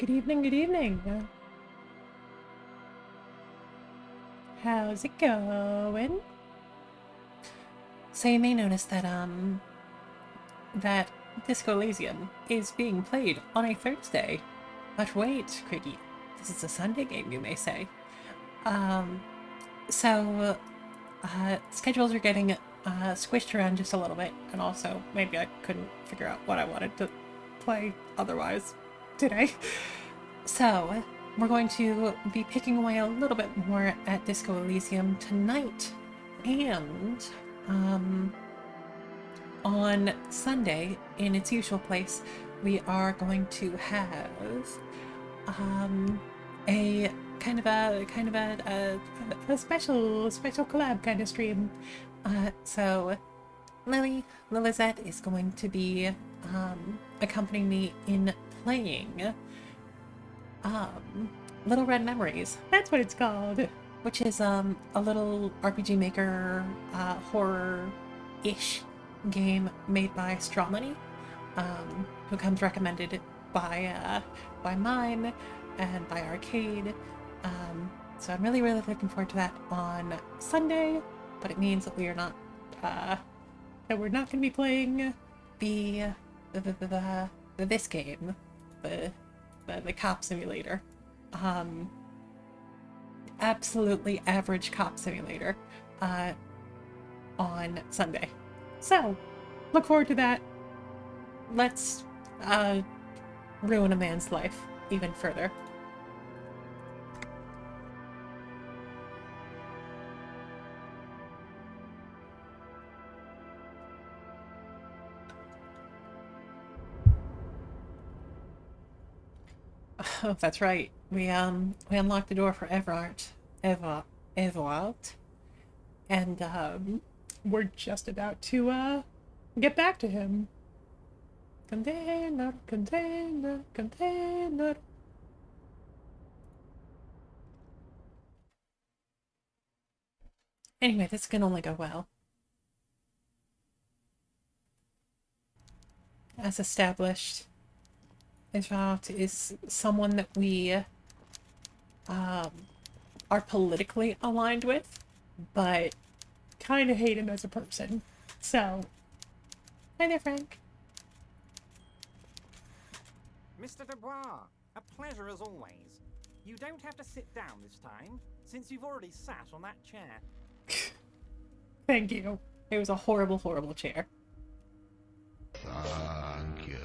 Good evening, good evening. How's it going? So you may notice that Disco Elysium is being played on a Thursday. But wait, Criggy, this is a Sunday game, you may say. Um, so schedules are getting squished around just a little bit, and also maybe I couldn't figure out what I wanted to play otherwise today. So, we're going to be picking away a little bit more at Disco Elysium tonight. And, on Sunday, in its usual place, we are going to have, a a special collab kind of stream. So Lilizette is going to be, accompanying me in playing Little Red Memories. That's what it's called. Which is a little RPG Maker horror-ish game made by Straw Money, who comes recommended by Mime and by Arcade. So I'm really looking forward to that on Sunday, but it means that we are not that we're not going to be playing this game, the cop simulator. Absolutely average cop simulator on Sunday. So, look forward to that. Let's ruin a man's life even further. Oh, that's right. We unlocked the door for Everard, and we're just about to get back to him. Container. Anyway, this can only go well. As established, Everard is someone that we are politically aligned with, but kind of hate him as a person. So, hi there, Frank. Mr. Dubois, a pleasure as always. You don't have to sit down this time, since you've already sat on that chair. Thank you. It was a horrible chair. Thank you.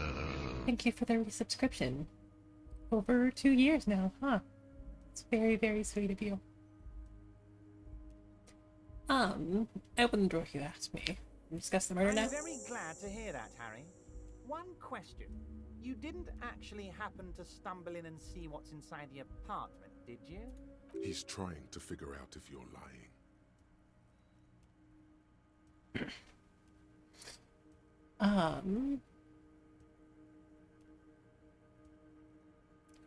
Thank you for the resubscription. Over 2 years now, huh? It's very sweet of you. Open the door if you asked me. Discuss the murder now? I'm very glad to hear that, Harry. One question. You didn't actually happen to stumble in and see what's inside the apartment, did you? He's trying to figure out if you're lying.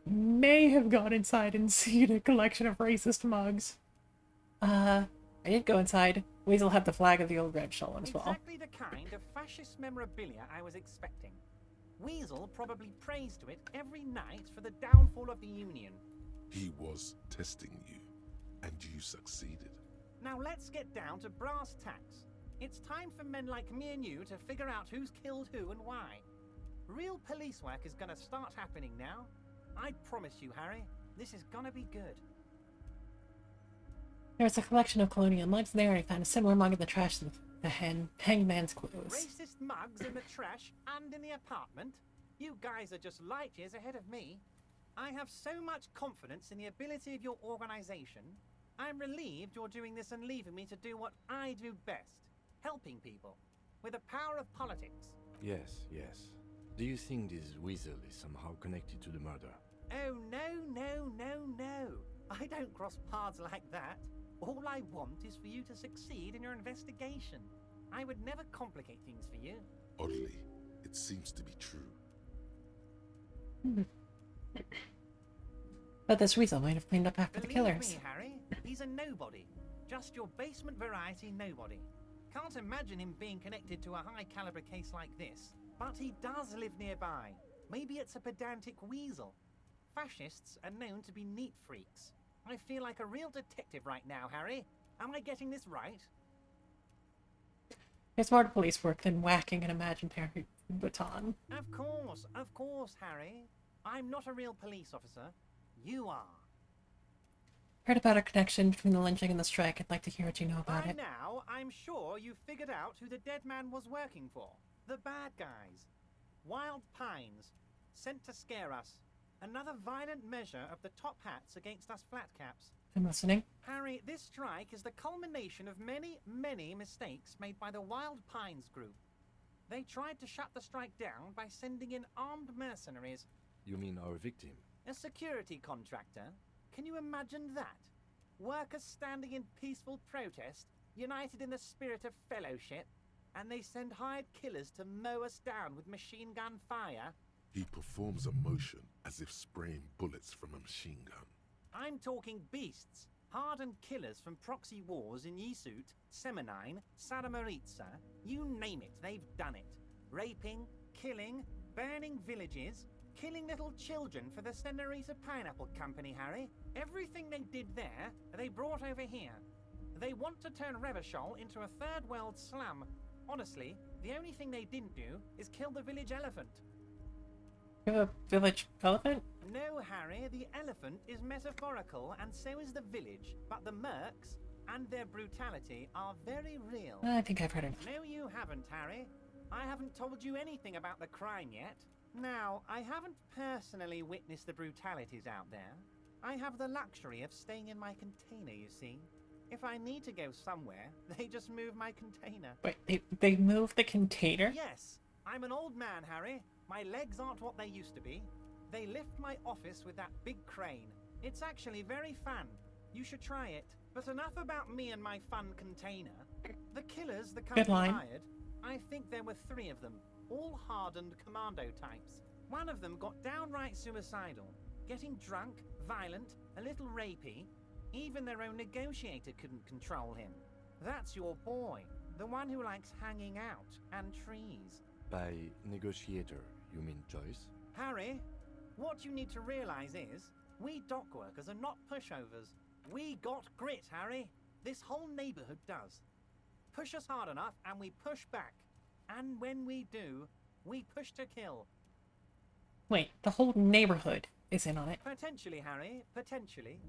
May have gone inside and seen a collection of racist mugs. I did go inside. Weasel had the flag of the old red shawl as well. Exactly the kind of fascist memorabilia I was expecting. Weasel probably prays to it every night for the downfall of the Union. He was testing you, and you succeeded. Now let's get down to brass tacks. It's time for men like me and you to figure out who's killed who and why. Real police work is gonna start happening now. I promise you, Harry, this is gonna be good. There was a collection of colonial mugs there, and I found a similar mug in the trash of the hangman's clothes. Racist mugs in the trash and in the apartment? You guys are just light years ahead of me. I have so much confidence in the ability of your organization. I'm relieved you're doing this and leaving me to do what I do best. Helping people. With the power of politics. Yes. Do you think this Weasel is somehow connected to the murder? Oh, no. I don't cross paths like that. All I want is for you to succeed in your investigation. I would never complicate things for you. Oddly, it seems to be true. But this Weasel might have cleaned up after the killers. Believe me, Harry, he's a nobody. Just your basement variety nobody. Can't imagine him being connected to a high-caliber case like this. But he does live nearby. Maybe it's a pedantic weasel. Fascists are known to be neat freaks. I feel like a real detective right now, Harry. Am I getting this right? It's more to police work than whacking an imaginary baton. Of course, Harry. I'm not a real police officer. You are. Heard about a connection between the lynching and the strike. I'd like to hear what you know about By it. now, I'm sure you've figured out who the dead man was working for. The bad guys. Wild Pines. Sent to scare us. Another violent measure of the top hats against us flatcaps. I'm listening. Harry, this strike is the culmination of many, many mistakes made by the Wild Pines group. They tried to shut the strike down by sending in armed mercenaries. You mean our victim? A security contractor? Can you imagine that? Workers standing in peaceful protest, united in the spirit of fellowship, and they send hired killers to mow us down with machine gun fire? He performs a motion as if spraying bullets from a machine gun. I'm talking beasts, hardened killers from proxy wars in Yisut, Semenine, Saramaritsa, you name it, they've done it. Raping, killing, burning villages, killing little children for the Senorita Pineapple Company, Harry. Everything they did there, they brought over here. They want to turn Revachol into a third world slum. Honestly, the only thing they didn't do is kill the village elephant. You have a village elephant? No, Harry, the elephant is metaphorical, and so is the village. But the mercs and their brutality are very real. I think I've heard it. No, you haven't, Harry. I haven't told you anything about the crime yet. Now, I haven't personally witnessed the brutalities out there. I have the luxury of staying in my container, you see. If I need to go somewhere, they just move my container. Wait, they moved the container? Yes, I'm an old man, Harry. My legs aren't what they used to be. They lift my office with that big crane. It's actually very fun. You should try it. But enough about me and my fun container. The killers the company hired, I think there were 3 of them, all hardened commando types. One of them got downright suicidal, getting drunk, violent, a little rapey. Even their own negotiator couldn't control him. That's your boy, the one who likes hanging out and trees. By negotiator, you mean Joyce? Harry, what you need to realize is, we dock workers are not pushovers. We got grit, Harry. This whole neighborhood does. Push us hard enough and we push back. And when we do, we push to kill. Wait, the whole neighborhood is in on it. Potentially, Harry, potentially.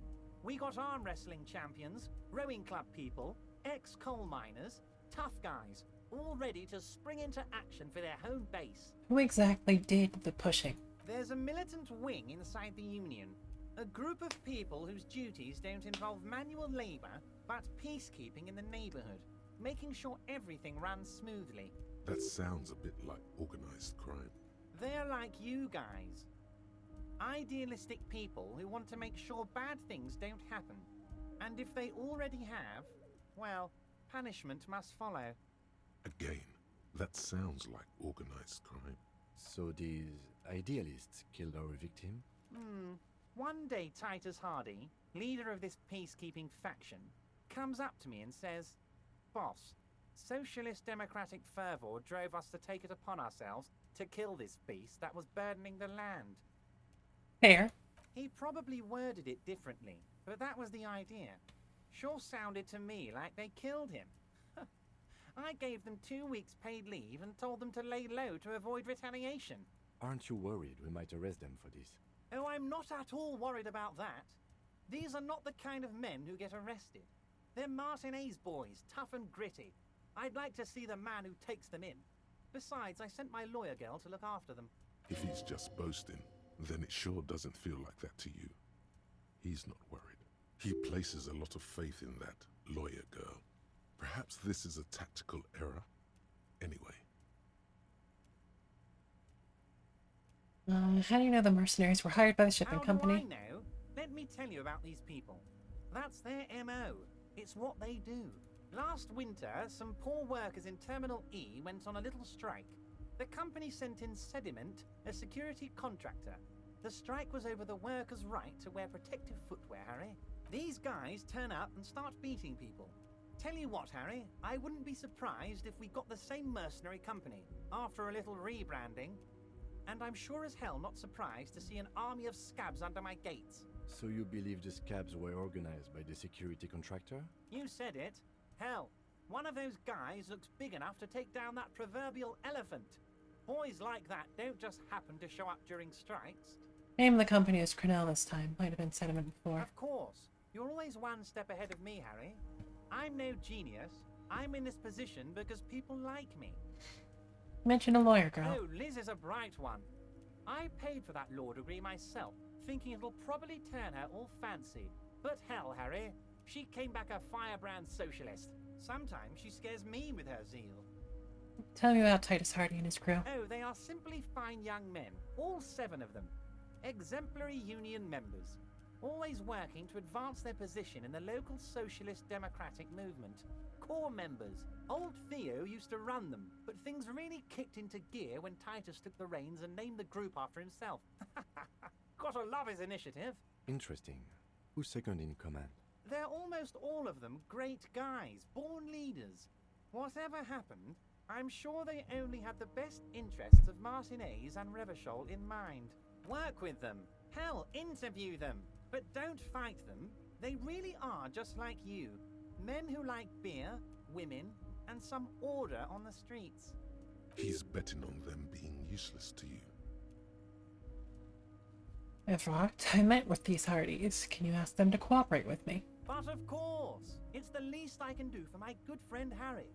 We got arm wrestling champions, rowing club people, ex-coal miners, tough guys, all ready to spring into action for their home base. Who exactly did the pushing? There's a militant wing inside the Union. A group of people whose duties don't involve manual labor, but peacekeeping in the neighborhood, making sure everything runs smoothly. That sounds a bit like organized crime. They're like you guys. Idealistic people who want to make sure bad things don't happen. And if they already have, well, punishment must follow. Again, that sounds like organized crime. So these idealists killed our victim? One day Titus Hardy, leader of this peacekeeping faction, comes up to me and says, "Boss, socialist democratic fervor drove us to take it upon ourselves to kill this beast that was burdening the land." Fair. He probably worded it differently, but that was the idea. Sure sounded to me like they killed him. I gave them 2 weeks paid leave and told them to lay low to avoid retaliation. Aren't you worried we might arrest them for this? Oh, I'm not at all worried about that. These are not the kind of men who get arrested. They're Martinez boys, tough and gritty. I'd like to see the man who takes them in. Besides, I sent my lawyer girl to look after them. If he's just boasting, then it sure doesn't feel like that to you. He's not worried. He places a lot of faith in that lawyer girl. Perhaps this is a tactical error. Anyway. How do you know the mercenaries were hired by the shipping How company? do I know? Let me tell you about these people. That's their MO. It's what they do. Last winter, some poor workers in Terminal E went on a little strike. The company sent in Sediment, a security contractor. The strike was over the workers' right to wear protective footwear, Harry. These guys turn up and start beating people. Tell you what, Harry, I wouldn't be surprised if we got the same mercenary company after a little rebranding. and I'm sure as hell not surprised to see an army of scabs under my gates. So you believe the scabs were organized by the security contractor? You said it. Hell, one of those guys looks big enough to take down that proverbial elephant. Boys like that don't just happen to show up during strikes. Name of the company is Cornell this time. Might have been sentiment before. Of course. You're always one step ahead of me, Harry. I'm no genius. I'm in this position because people like me. Mention a lawyer girl. Oh, Liz is a bright one. I paid for that law degree myself, thinking it'll probably turn her all fancy. But hell, Harry, she came back a firebrand socialist. Sometimes she scares me with her zeal. Tell me about Titus Hardy and his crew. Oh, they are simply fine young men, all 7 of them. Exemplary union members, always working to advance their position in the local socialist democratic movement. Core members. Old Theo used to run them, but things really kicked into gear when Titus took the reins and named the group after himself. Gotta love his initiative. Interesting. Who's second in command? They're almost all of them great guys, born leaders. Whatever happened, I'm sure they only had the best interests of Martinez and Revachol in mind. Work with them. Hell, interview them. But don't fight them. They really are just like you. Men who like beer, women, and some order on the streets. He's betting on them being useless to you. In fact, I met with these Hardys. Can you ask them to cooperate with me? But of course, it's the least I can do for my good friend Harry.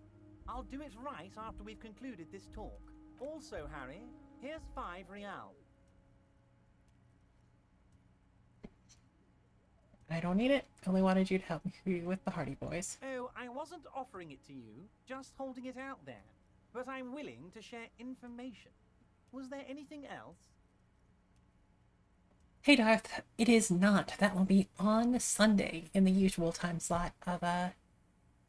I'll do it right after we've concluded this talk. Also, Harry, here's 5 real. I don't need it. I only wanted you to help me with the Hardy Boys. Oh, I wasn't offering it to you, just holding it out there. But I'm willing to share information. Was there anything else? Hey Darth, it is not. That will be on Sunday in the usual time slot of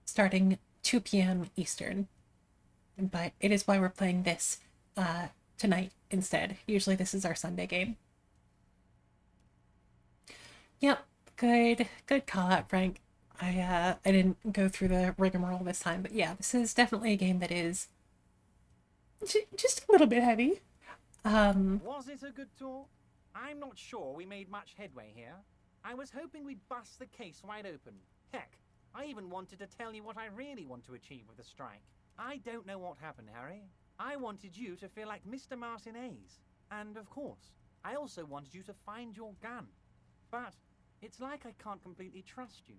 starting 2 p.m. Eastern. But it is why we're playing this tonight instead. Usually this is our Sunday game. Yep, good call out, Frank. I didn't go through the rigmarole this time, but yeah, this is definitely a game that is just a little bit heavy. Was it a good talk? I'm not sure we made much headway here. I was hoping we'd bust the case wide open. Heck, I even wanted to tell you what I really want to achieve with the strike. I don't know what happened, Harry. I wanted you to feel like Mr. Martinez. And of course, I also wanted you to find your gun. But it's like I can't completely trust you.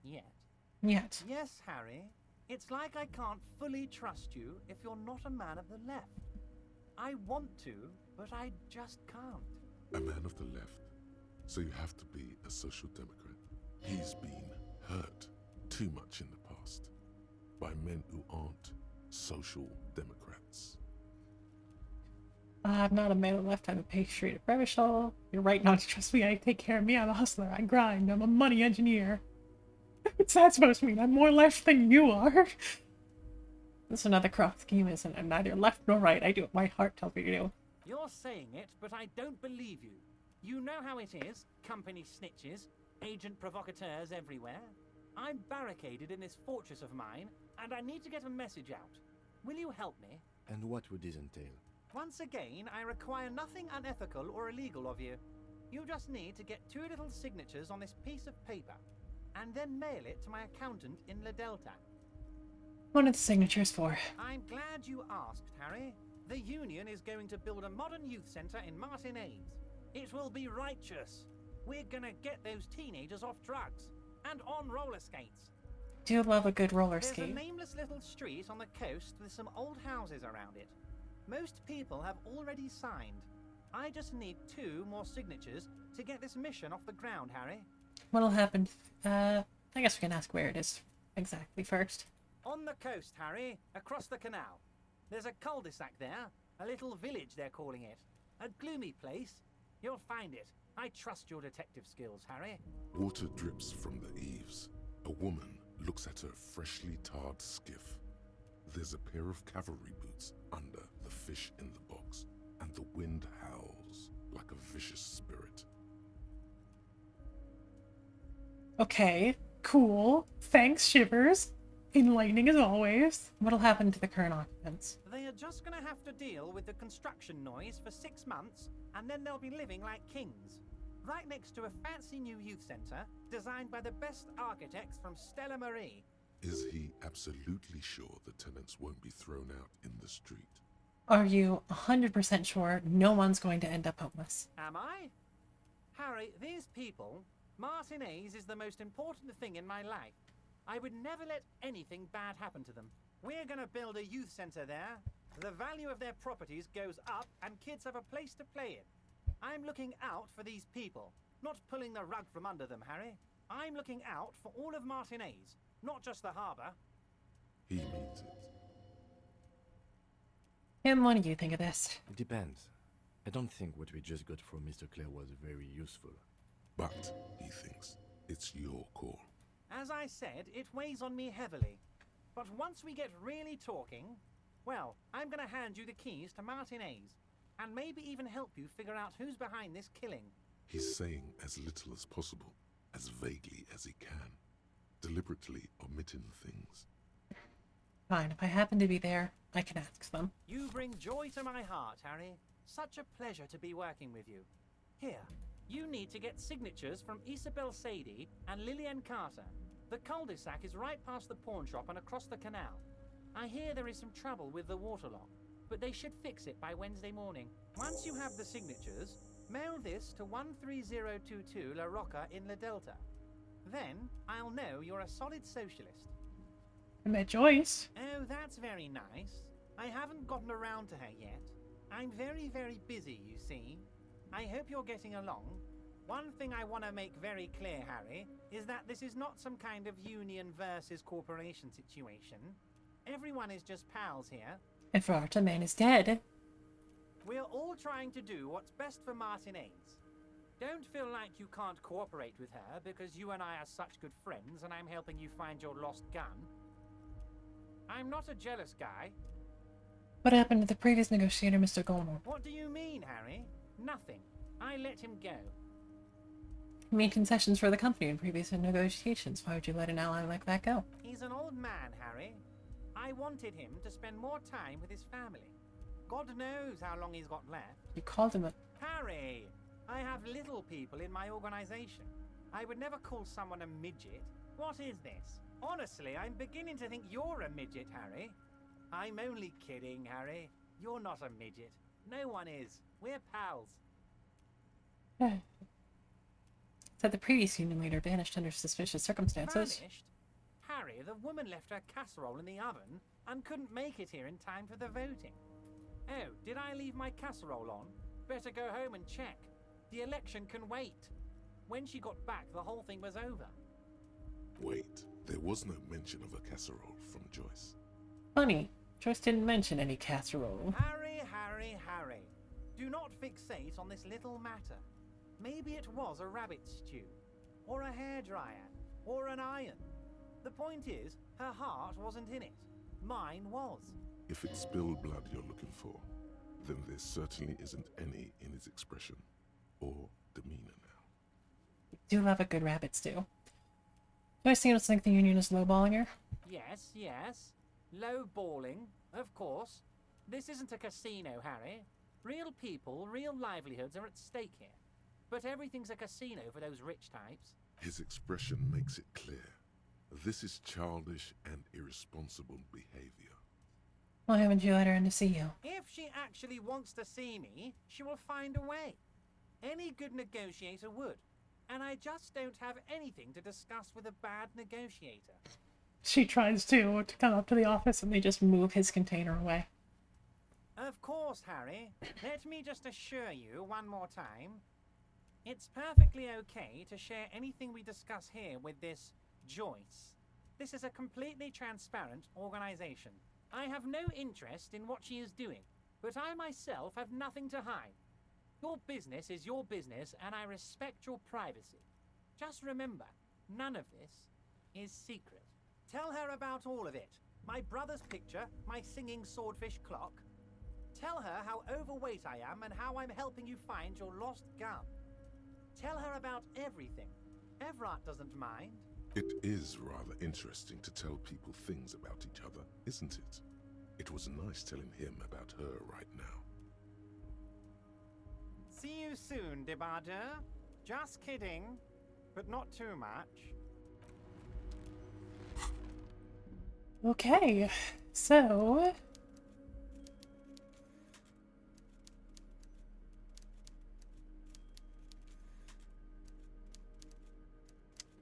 Yet. Yes, Harry. It's like I can't fully trust you if you're not a man of the left. I want to, but I just can't. A man of the left. So you have to be a social democrat. He's been hurt too much in the past by men who aren't social democrats. I'm not a man of the left. I'm a patriot of Revachol. You're right not to trust me. I take care of me. I'm a hustler. I grind. I'm a money engineer. What's that supposed to mean? I'm more left than you are. This another cross scheme isn't. I'm neither left nor right. I do what my heart tells me to do. You're saying it, but I don't believe you. You know how it is. Company snitches, agent provocateurs everywhere. I'm barricaded in this fortress of mine, and I need to get a message out. Will you help me? And what would this entail? Once again, I require nothing unethical or illegal of you. You just need to get 2 little signatures on this piece of paper, and then mail it to my accountant in La Delta. What are the signatures for? I'm glad you asked, Harry. The Union is going to build a modern youth centre in Martinez. It will be righteous. We're gonna get those teenagers off drugs and on roller skates. Do love a good roller There's skate. a nameless little street on the coast with some old houses around it. Most people have already signed. I just need 2 more signatures to get this mission off the ground, Harry. What'll happen? I guess we can ask where it is exactly first. On the coast, Harry, across the canal. There's a cul-de-sac there, a little village they're calling it. A gloomy place. You'll find it. I trust your detective skills, Harry. Water drips from the eaves. A woman looks at her freshly tarred skiff. There's a pair of cavalry boots under the fish in the box, and the wind howls like a vicious spirit. Okay, cool. Thanks, Shivers. Enlightening as always. What'll happen to the current occupants? They are just gonna have to deal with the construction noise for 6 months, and then they'll be living like kings. Right next to a fancy new youth centre, designed by the best architects from Stella Marie. Is he absolutely sure the tenants won't be thrown out in the street? Are you 100% sure no one's going to end up homeless? Am I? Harry, these people, Martinez is the most important thing in my life. I would never let anything bad happen to them. We're gonna build a youth centre there. The value of their properties goes up and kids have a place to play in. I'm looking out for these people, not pulling the rug from under them, Harry. I'm looking out for all of Martinez, not just the harbour. He means it. Tim, what do you think of this? It depends. I don't think what we just got from Mr. Clare was very useful. But, he thinks, it's your call. As I said, it weighs on me heavily. But once we get really talking, well, I'm gonna hand you the keys to Martinez, and maybe even help you figure out who's behind this killing. He's saying as little as possible, as vaguely as he can, deliberately omitting things. Fine, if I happen to be there, I can ask them. You bring joy to my heart, Harry. Such a pleasure to be working with you. Here, you need to get signatures from Isabel Sadie and Lillian Carter. The cul-de-sac is right past the pawn shop and across the canal. I hear there is some trouble with the waterlock, but they should fix it by Wednesday morning. Once you have the signatures, mail this to 13022 La Rocca in La Delta. Then I'll know you're a solid socialist. I met Joyce. Oh, that's very nice. I haven't gotten around to her yet. I'm very, very busy, you see. I hope you're getting along. One thing I want to make very clear, Harry, is that this is not some kind of union versus corporation situation. Everyone is just pals here. If Arta Man is dead. We're all trying to do what's best for Martinez. Don't feel like you can't cooperate with her because you and I are such good friends and I'm helping you find your lost gun. I'm not a jealous guy. What happened to the previous negotiator, Mr. Goldmore? What do you mean, Harry? Nothing. I let him go. You made concessions for the company in previous negotiations. Why would you let an ally like that go? He's an old man, Harry. I wanted him to spend more time with his family. God knows how long he's got left. You called him a... Harry, I have little people in my organization. I would never call someone a midget. What is this? Honestly, I'm beginning to think you're a midget, Harry. I'm only kidding, Harry. You're not a midget. No one is. We're pals. Said the previous union leader vanished under suspicious circumstances. Vanished? Harry, the woman left her casserole in the oven and couldn't make it here in time for the voting. Oh, did I leave my casserole on? Better go home and check. The election can wait. When she got back, the whole thing was over. Wait, there was no mention of a casserole from Joyce. Funny, Joyce didn't mention any casserole. Harry, Harry, Harry. Do not fixate on this little matter. Maybe it was a rabbit stew, or a hairdryer, or an iron. The point is, her heart wasn't in it. Mine was. If it's spilled blood you're looking for, then there certainly isn't any in his expression or demeanor now. Do love a good rabbit stew. Joyce seems like the union is lowballing her. Yes, yes. Low balling, of course. This isn't a casino, Harry. Real people, real livelihoods are at stake here. But everything's a casino for those rich types. His expression makes it clear. This is childish and irresponsible behavior. Why haven't you let her in to see you? If she actually wants to see me, she will find a way. Any good negotiator would. And I just don't have anything to discuss with a bad negotiator. She tries to come up to the office and they just move his container away. Of course, Harry. Let me just assure you one more time. It's perfectly okay to share anything we discuss here with this Joyce. This is a completely transparent organization. I have no interest in what she is doing, but I myself have nothing to hide. Your business is your business, and I respect your privacy. Just remember, none of this is secret. Tell her about all of it. My brother's picture, my singing swordfish clock. Tell her how overweight I am and how I'm helping you find your lost gun. Tell her about everything. Everard doesn't mind. It is rather interesting to tell people things about each other, isn't it? It was nice telling him about her right now. See you soon, Debarger. Just kidding, but not too much. Okay, so...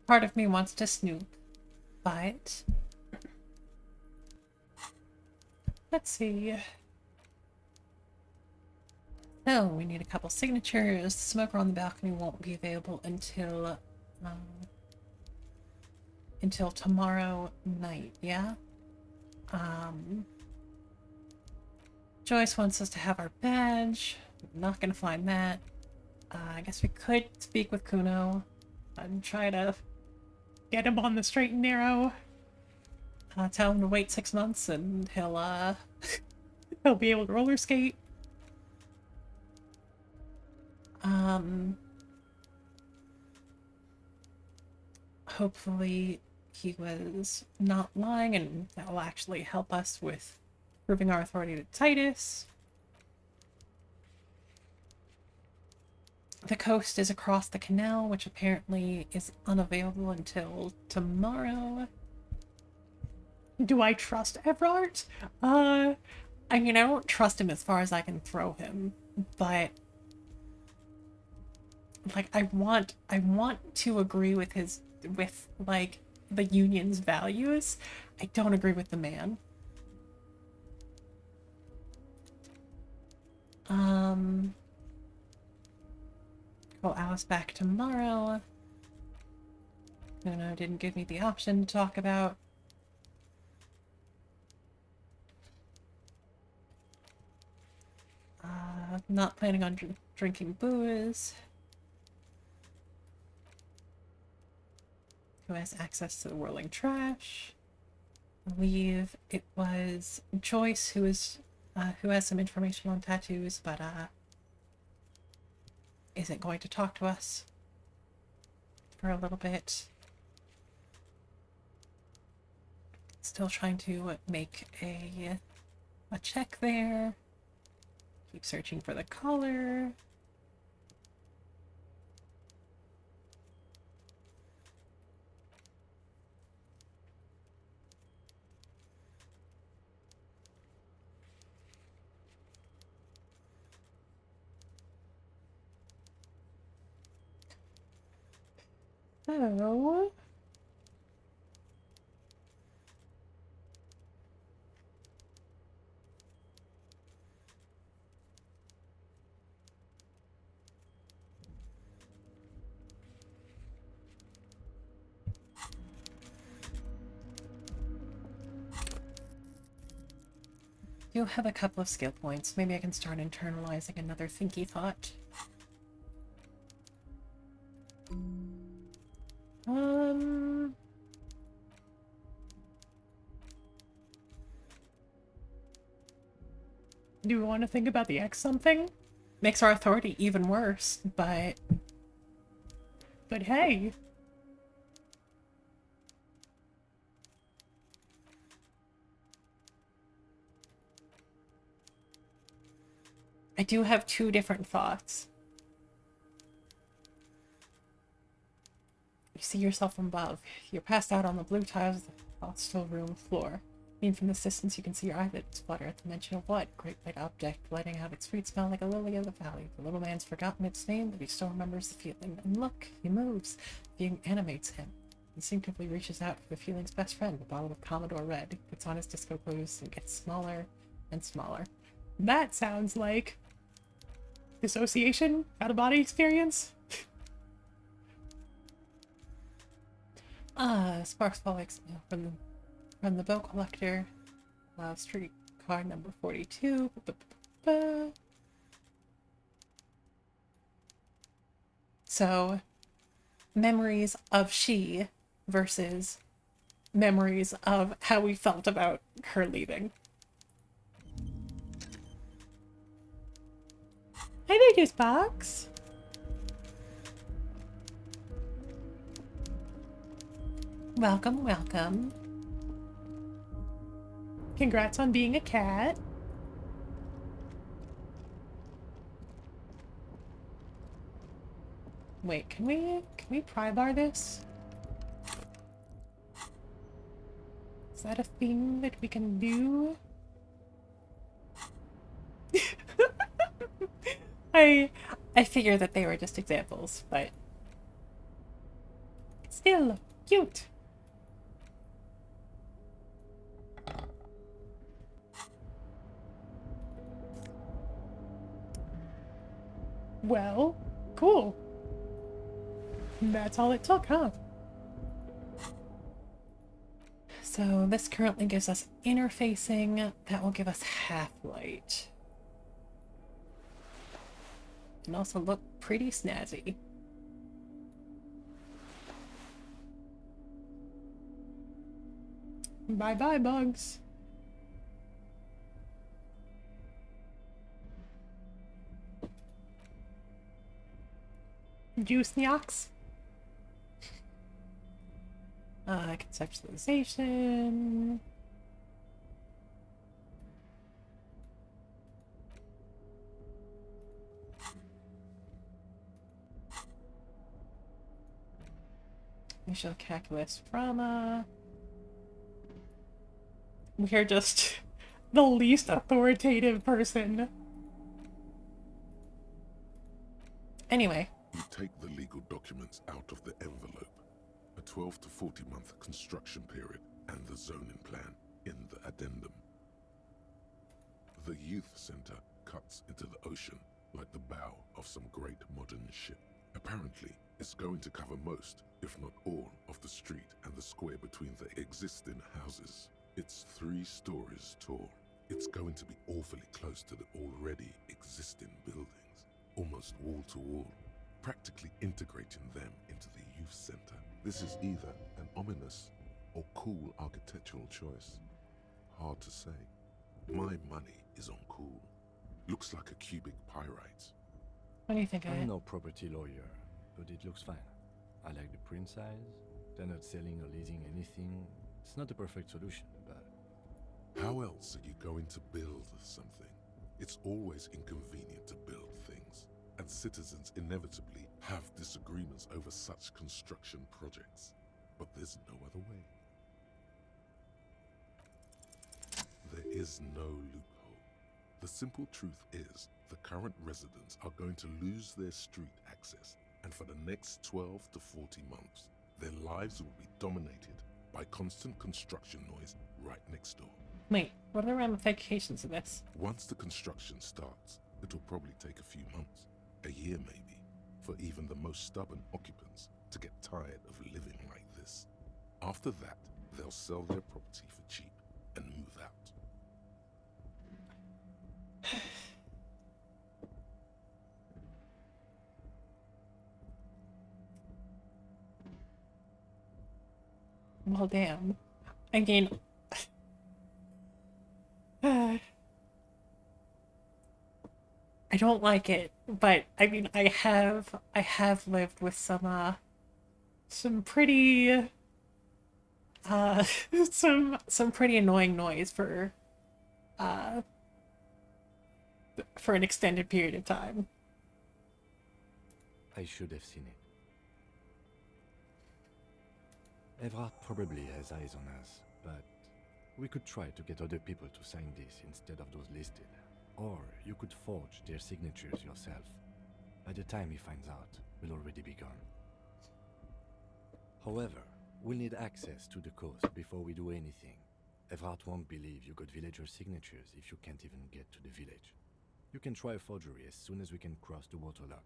part of me wants to snoop, but... let's see. So, we need a couple signatures. The smoker on the balcony won't be available until tomorrow night, yeah? Joyce wants us to have our badge. Not gonna find that. I guess we could speak with Kuno and try to get him on the straight and narrow. Tell him to wait 6 months and he'll he'll be able to roller skate. Hopefully he was not lying, and that will actually help us with proving our authority to Titus. The coast is across the canal, which apparently is unavailable until tomorrow. Do I trust Everard? I mean, I don't trust him as far as I can throw him, but like I want to agree with like the union's values. I don't agree with the man. Call Alice back tomorrow. No, didn't give me the option to talk about. Not planning on drinking booze. Who has access to the whirling trash? I believe it was Joyce who has some information on tattoos, but isn't going to talk to us for a little bit. Still trying to make a check there. Keep searching for the collar. So... you have a couple of skill points. Maybe I can start internalizing another thinky thought. Do we want to think about the X something? Makes our authority even worse, but hey. I do have two different thoughts. You see yourself from above. You're passed out on the blue tiles of the hostel room floor. Seen from this distance, you can see your eyelids flutter at the mention of what? Great white object, letting out its sweet smell like a lily of the valley. The little man's forgotten its name, but he still remembers the feeling. And look, he moves. The feeling animates him. Instinctively reaches out for the feeling's best friend, a bottle of Commodore Red. Puts on his disco clothes and gets smaller and smaller. That sounds like dissociation, out-of-body experience. Sparks fall like from the boat collector. Street car number 42. So, memories of she versus memories of how we felt about her leaving. Hey there, Juice Box. Welcome, welcome. Congrats on being a cat. Wait, can we pry bar this? Is that a thing that we can do? I figure that they were just examples, but still cute. Well, cool. That's all it took, huh? So this currently gives us interfacing. That will give us half-light. And also look pretty snazzy. Bye-bye, bugs. Juice nyaks. Conceptualization. Initial calculus drama. We're just the least authoritative person. Anyway. You take the legal documents out of the envelope. A 12 to 40 month construction period and the zoning plan in the addendum. The youth center cuts into the ocean like the bow of some great modern ship. Apparently, it's going to cover most, if not all, of the street and the square between the existing houses. It's 3 stories tall. It's going to be awfully close to the already existing buildings, almost wall to wall, practically integrating them into the youth center. This is either an ominous or cool architectural choice. Hard to say. My money is on cool. Looks like a cubic pyrite. What do you think of I'm it? no property lawyer, but it looks fine. I like the print size. They're not selling or leasing anything. It's not the perfect solution, but... How else are you going to build something? It's always inconvenient to build things, and citizens inevitably have disagreements over such construction projects. But there's no other way. There is no loophole. The simple truth is, the current residents are going to lose their street access, and for the next 12 to 40 months, their lives will be dominated by constant construction noise right next door. Wait, what are the ramifications of this? Once the construction starts, it'll probably take a few months, a year maybe, for even the most stubborn occupants to get tired of living like this. After that, they'll sell their property for cheap and move out. Well, damn. I mean... I don't like it, but I mean, I have lived with some pretty, some pretty annoying noise for an extended period of time. I should have seen it. Evrard probably has eyes on us, but we could try to get other people to sign this instead of those listed. Or you could forge their signatures yourself. By the time he finds out, we'll already be gone. However, we'll need access to the coast before we do anything. Evrard won't believe you got villager signatures if you can't even get to the village. You can try a forgery as soon as we can cross the waterlock.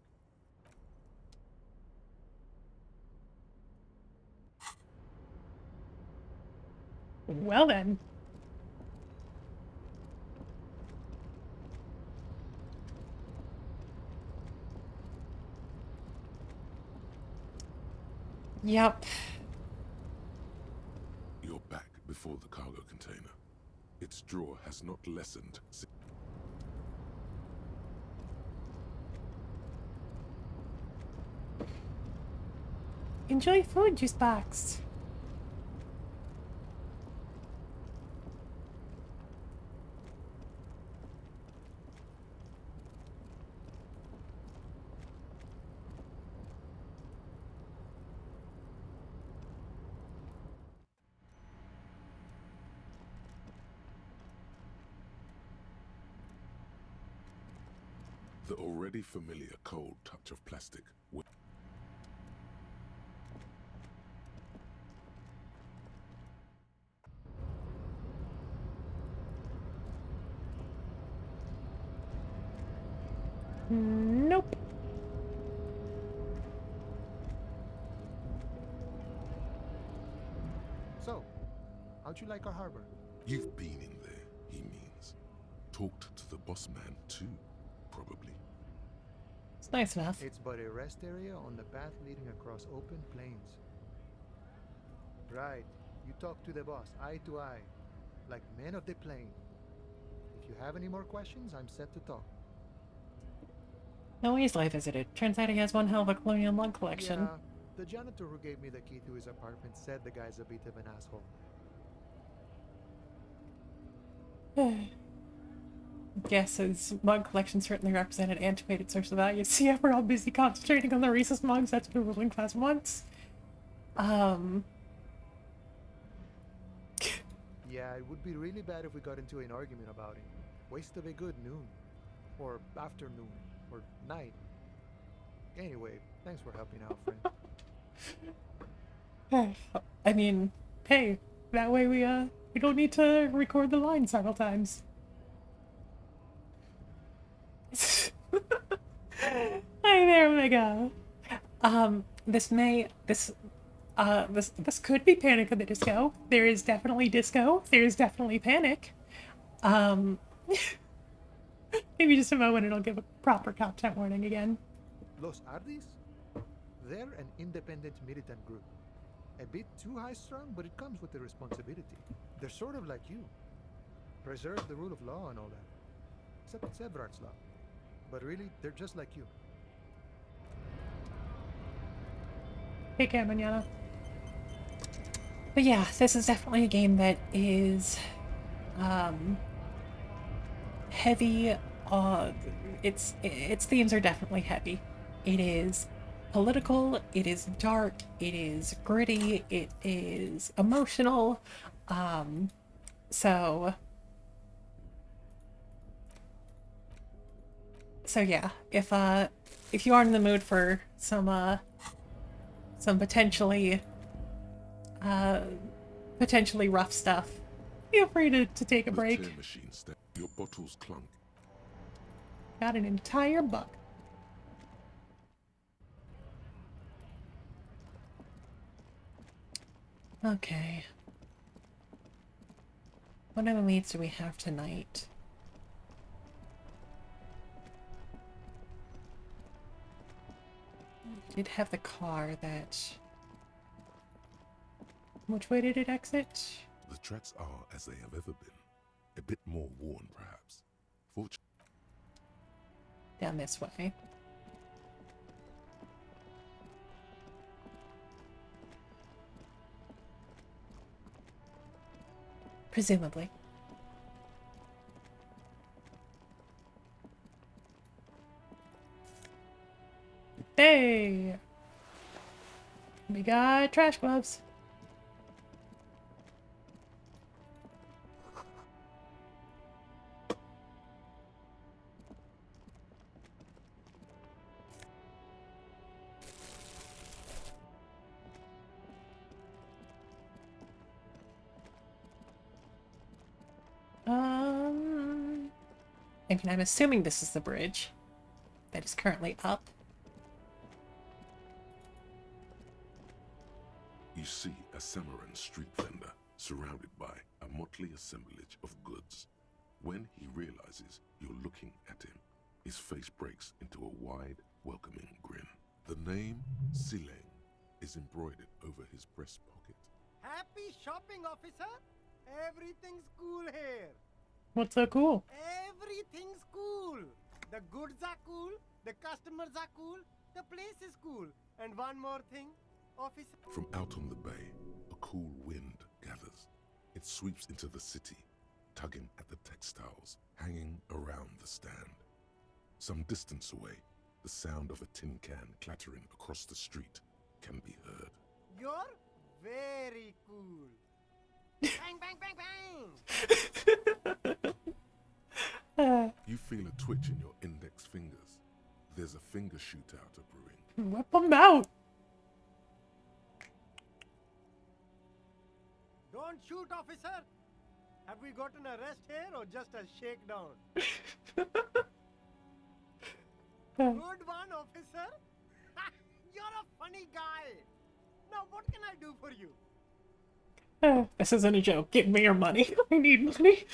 Well then. Yep. You're back before the cargo container. Its draw has not lessened. Enjoy food, juice box. The already familiar cold touch of plastic. Nope. So, how'd you like our harbor? You've been in there, he means. Talked to the boss man too, probably. It's nice enough. It's but a rest area on the path leading across open plains. Right, you talk to the boss eye to eye, like men of the plain. If you have any more questions, I'm set to talk. No easily I visited. Turns out he has one hell of a colonial mug collection. Yeah, the janitor who gave me the key to his apartment said the guy's a bit of an asshole. Yes, his mug collection certainly represented antiquated source of value. See, we're all busy concentrating on the racist mugs that the ruling class wants. Yeah, it would be really bad if we got into an argument about it. Waste of a good noon. Or afternoon. Or night. Anyway, thanks for helping out, friend. I mean, hey, that way we don't need to record the line several times. Hi there, Omega. This could be Panic at the Disco. There is definitely disco. There is definitely panic. Maybe just a moment and I'll give a proper content warning again. Los Ardis? They're an independent militant group. A bit too high-strung, but it comes with the responsibility. They're sort of like you. Preserve the rule of law and all that. Except it's Everard's law. But really, they're just like you. Take care, manana. But yeah, this is definitely a game that is heavy. Its themes are definitely heavy. It is political, it is dark, it is gritty, it is emotional. So yeah, if you are in the mood for some potentially rough stuff, feel free to take a break. The tear machine step. Your bottles clunk. Got an entire buck. Okay. What other leads do we have tonight? Did have the car that... Which way did it exit? The tracks are as they have ever been. A bit more worn, perhaps. Fortunately. Down this way. Presumably. Hey! We got trash gloves. I mean, I'm assuming this is the bridge that is currently up. You see a Samaran street vendor surrounded by a motley assemblage of goods. When he realizes you're looking at him, his face breaks into a wide, welcoming grin. The name Sileng is embroidered over his breast pocket. Happy shopping, officer! Everything's cool here. What's so cool? Everything's cool. The goods are cool, the customers are cool, the place is cool. And one more thing, officer. From out on the bay, a cool wind gathers. It sweeps into the city, tugging at the textiles hanging around the stand. Some distance away, the sound of a tin can clattering across the street can be heard. You're very cool. Bang, bang, bang, bang! You feel a twitch in your index fingers. There's a finger shootout brewing. Whip them out. Don't shoot, officer! Have we got an arrest here or just a shakedown? Good one, officer! You're a funny guy! Now what can I do for you? This isn't a joke. Give me your money. I need money.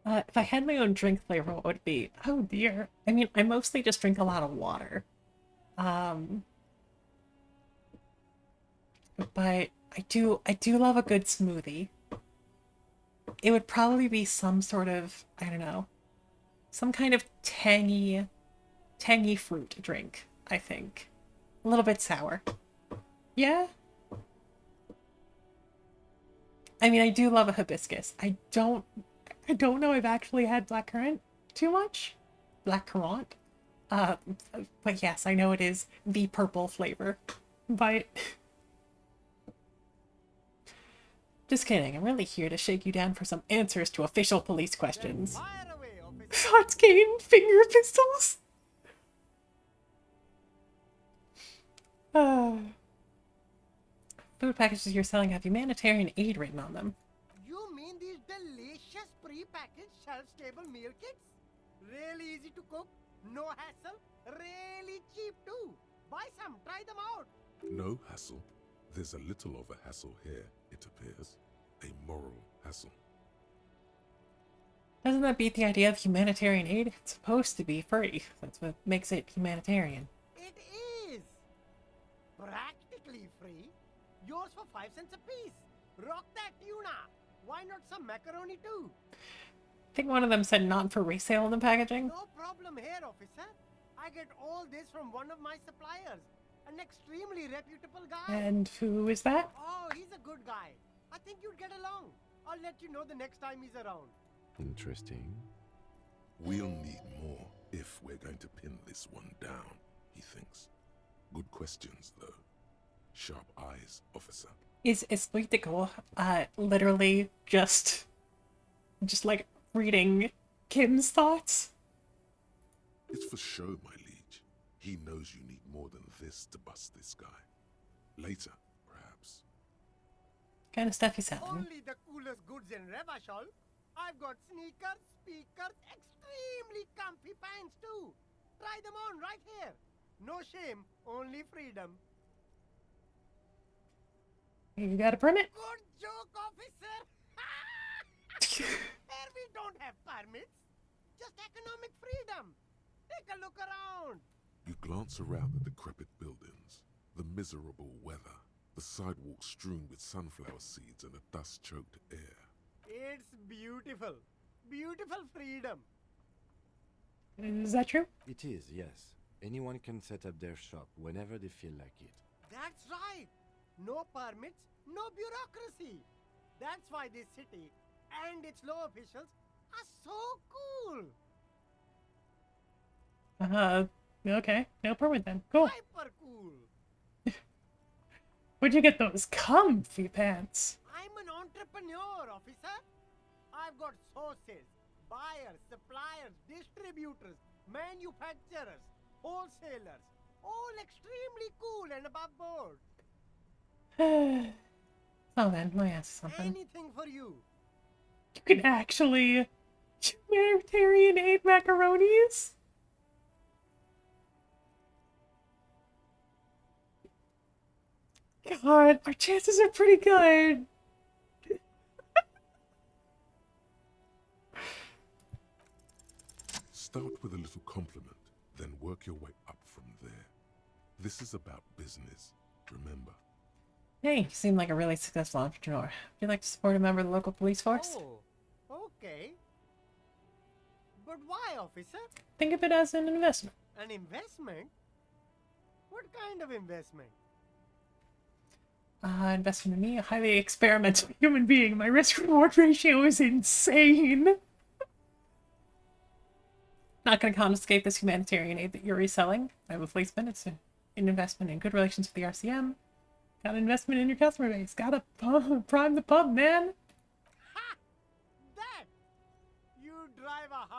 If I had my own drink flavor, what would it be? Oh dear. I mean, I mostly just drink a lot of water. But I do love a good smoothie. It would probably be some sort of, I don't know, some kind of tangy fruit drink, I think. A little bit sour. Yeah? I mean, I do love a hibiscus. I don't know I've actually had blackcurrant too much. Blackcurrant. But yes, I know it is the purple flavor. But just kidding. I'm really here to shake you down for some answers to official police questions. Fire away, officer! Thoughts gain finger pistols? Food packages you're selling have humanitarian aid written on them. You mean these delicious pre-packaged shelf-stable meal kits? Really easy to cook, no hassle, really cheap too. Buy some, try them out. No hassle. There's a little of a hassle here, it appears. A moral hassle. Doesn't that beat the idea of humanitarian aid? It's supposed to be free. That's what makes it humanitarian. It is practically free. Yours for 5 cents a piece. Rock that tuna. Why not some macaroni too? I think one of them said not for resale in the packaging. No problem here, officer. I get all this from one of my suppliers. An extremely reputable guy. And who is that? Oh, he's a good guy. I think you'd get along. I'll let you know the next time he's around. Interesting. We'll need more if we're going to pin this one down, he thinks. Good questions, though. Sharp eyes, officer. Is Politico literally just like reading Kim's thoughts? It's for show, my liege. He knows you need more than this to bust this guy. Later, perhaps. Kind of stuff he's selling. Only the coolest goods in Revachol. I've got sneakers, speakers, extremely comfy pants too. Try them on right here. No shame, only freedom. You got a permit? Good joke, officer. Here we don't have permits. Just economic freedom. Take a look around. You glance around the decrepit buildings, the miserable weather, the sidewalks strewn with sunflower seeds and a dust-choked air. It's beautiful. Beautiful freedom. Is that true? It is, yes. Anyone can set up their shop whenever they feel like it. That's right. No permits, no bureaucracy. That's why this city and its law officials are so cool. Okay. No permit then. Cool. Hyper cool. Where'd you get those comfy pants? I'm an entrepreneur, officer. I've got sources, buyers, suppliers, distributors, manufacturers, wholesalers, all extremely cool and above board. Oh then, let me ask you something. Anything for you. You can actually humanitarian aid macaronis? God, our chances are pretty good. Start with a little compliment, then work your way up from there. This is about business, remember. Hey, you seem like a really successful entrepreneur. Would you like to support a member of the local police force? Oh, okay. But why, officer? Think of it as an investment. An investment? What kind of investment? Investment in me, a highly experimental human being. My risk-reward ratio is insane. Not going to confiscate this humanitarian aid that you're reselling. I have a placement. It's an investment in good relations with the RCM. Got an investment in your customer base. Got to prime the pump, man. Ha! That!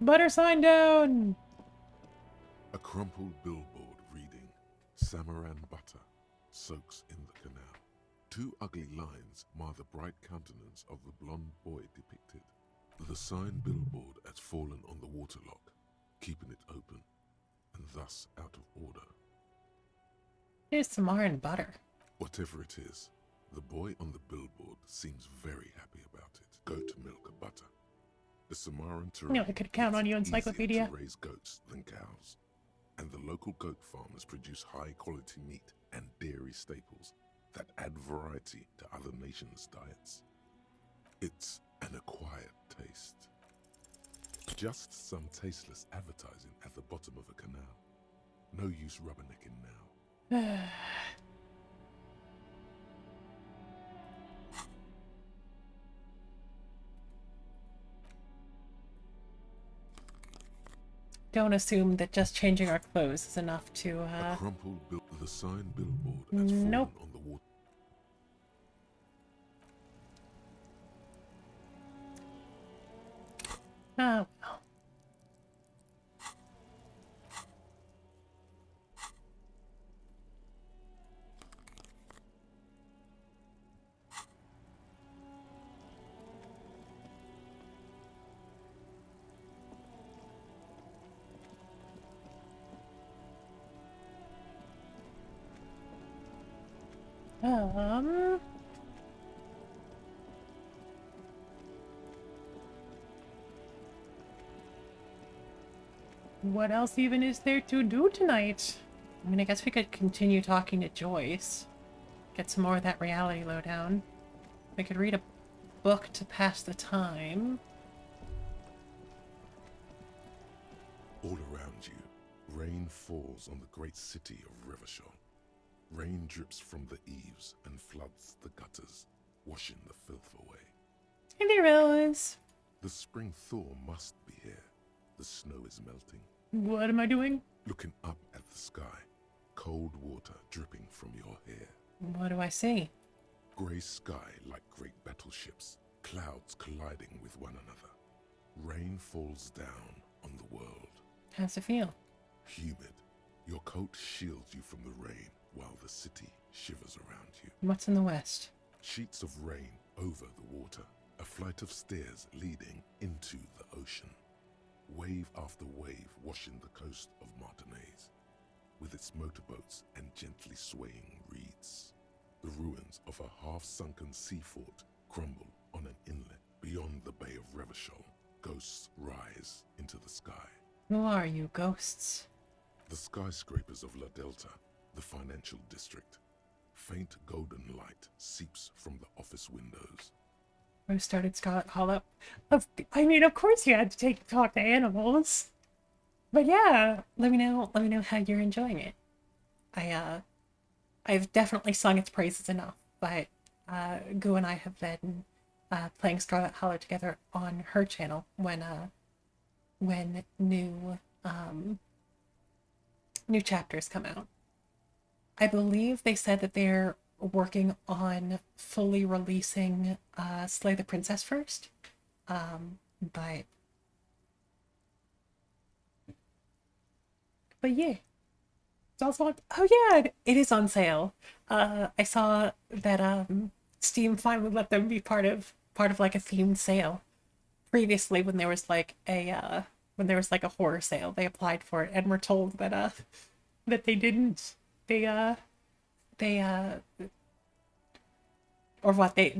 Butter sign down! A crumpled billboard reading, Samaran butter soaks in the canal. Two ugly lines mar the bright countenance of the blonde boy depicted. The sign billboard has fallen on the waterlock, keeping it open, and thus out of order. Here's Samaran butter. Whatever it is, the boy on the billboard seems very happy about it. Goat milk butter. The Samaran terrain I could count makes on you, it encyclopedia. easier to raise goats than cows, and the local goat farmers produce high-quality meat and dairy staples that add variety to other nations' diets. It's an acquired taste. Just some tasteless advertising at the bottom of a canal. No use rubbernecking now. Don't assume that just changing our clothes is enough to, A crumpled the sign billboard has Nope. fallen on the water. Oh, well. What else even is there to do tonight? I mean, I guess we could continue talking to Joyce. Get some more of that reality lowdown. We could read a book to pass the time. All around you, rain falls on the great city of Revachol. Rain drips from the eaves and floods the gutters, washing the filth away. Hey there, Rose. The spring thaw must be here. The snow is melting. What am I doing? Looking up at the sky, cold water dripping from your hair. What do I see? Grey sky like great battleships, clouds colliding with one another. Rain falls down on the world. How's it feel? Humid. Your coat shields you from the rain while the city shivers around you. What's in the west? Sheets of rain over the water. A flight of stairs leading into the ocean. Wave after wave washing the coast of Martinaise, with its motorboats and gently swaying reeds. The ruins of a half-sunken sea fort crumble on an inlet beyond the Bay of Revachol. Ghosts rise into the sky. Who are you, ghosts? The skyscrapers of La Delta, the financial district. Faint golden light seeps from the office windows. Who started Scarlet Hollow? Of course you had to talk to animals. But yeah, let me know how you're enjoying it. I've definitely sung its praises enough, but Gu and I have been playing Scarlet Hollow together on her channel when new chapters come out. I believe they said that they're working on fully releasing Slay the Princess first. But yeah. It's also on, oh yeah, it is on sale. I saw that Steam finally let them be part of like a themed sale. Previously when there was like a horror sale, they applied for it and were told that that they didn't. They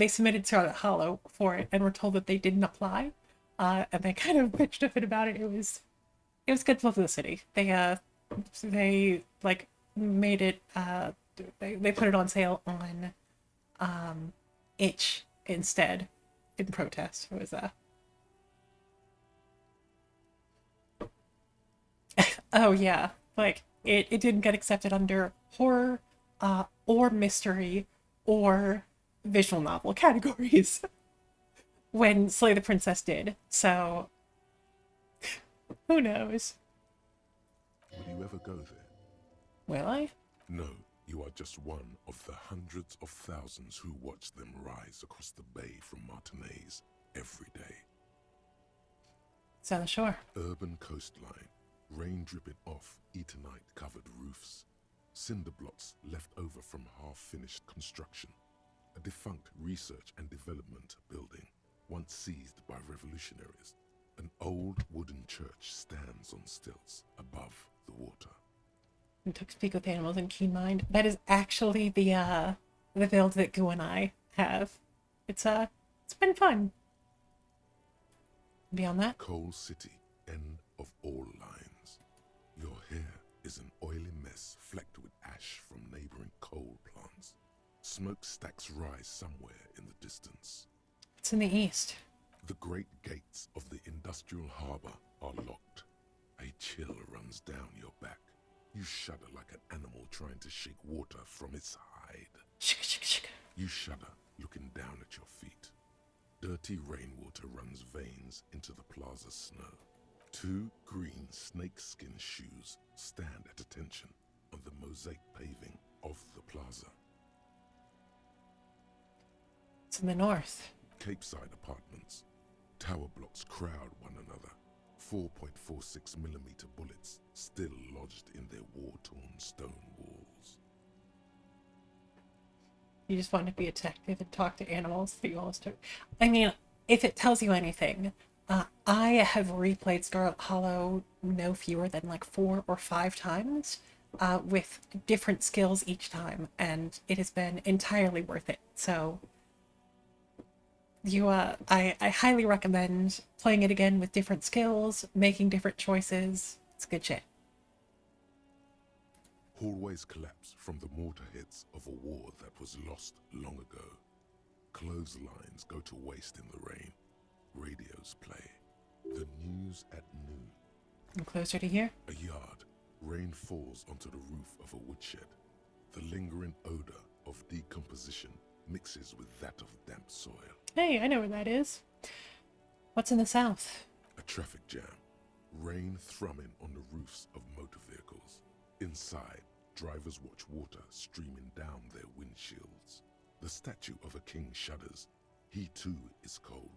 submitted Scarlet Hollow for it and were told that they didn't apply, and they kind of bitched a fit about it. It was good publicity. They like made it. They put it on sale on Itch instead in protest. It was oh yeah, like it didn't get accepted under horror or mystery or visual novel categories when Slay the Princess did. So who knows? Will you ever go there? Will I? No, you are just one of the hundreds of thousands who watch them rise across the bay from Martinaise every day. It's on the shore. Urban coastline, rain dripping off Eternite-covered roofs, cinder blocks left over from half-finished construction, a defunct research and development building, once seized by revolutionaries. An old wooden church stands on stilts above the water. And took speak with animals in keen mind. That is actually the build that Gu and I have. It's been fun. Beyond that, Coal City, end of all lines. Your hair is an oily mess flecked with ash from neighboring coal plants. Smokestacks rise somewhere in the distance. it's in the east. The great gates of the industrial harbor are locked. A chill runs down your back. You shudder like an animal trying to shake water from its hide. Shika, shika, shika. You shudder, looking down at your feet. Dirty rainwater runs veins into the plaza's snow. Two green snakeskin shoes stand at attention on the mosaic paving of the plaza. It's in the north. Capeside apartments. Tower blocks crowd one another. 4.46mm bullets still lodged in their war-torn stone walls. You just want to be a detective and talk to animals that you almost took. I mean, if it tells you anything, I have replayed Scarlet Hollow no fewer than like 4 or 5 times, with different skills each time, and it has been entirely worth it. So, I highly recommend playing it again with different skills, making different choices. It's good shit. Hallways collapse from the mortar hits of a war that was lost long ago. Clotheslines go to waste in the rain. Radios play. The news at noon. And closer to here. A yard. Rain falls onto the roof of a woodshed. The lingering odor of decomposition mixes with that of damp soil. Hey, I know where that is. What's in the south? A traffic jam. Rain thrumming on the roofs of motor vehicles. Inside, drivers watch water streaming down their windshields. The statue of a king shudders. He too is cold.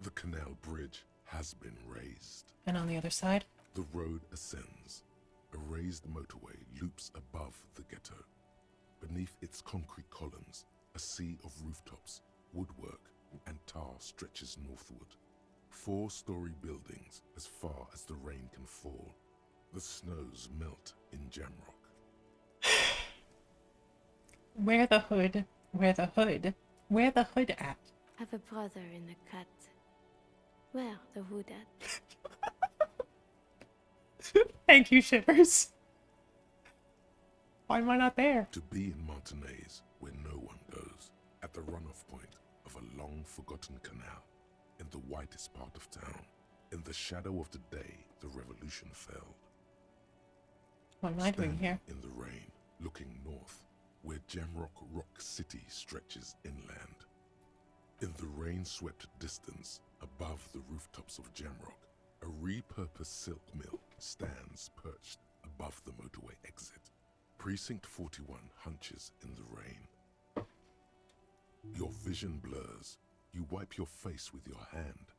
The canal bridge has been raised. And on the other side? The road ascends. A raised motorway loops above the ghetto. Beneath its concrete columns, a sea of rooftops, woodwork, and tar stretches northward. 4-story buildings as far as the rain can fall. The snows melt in Jamrock. Where the hood? Where the hood? Where the hood at? Have a brother in the cut. Where the hood at? Thank you, Shivers. Why am I not there? To be in Martinez, where no one goes, at the runoff point of a long-forgotten canal, in the whitest part of town, in the shadow of the day the revolution fell. What am I doing here? In the rain, looking north, where Jamrock Rock City stretches inland. In the rain-swept distance, above the rooftops of Jamrock, a repurposed silk mill stands perched above the motorway exit. Precinct 41 hunches in the rain. Your vision blurs. You wipe your face with your hand.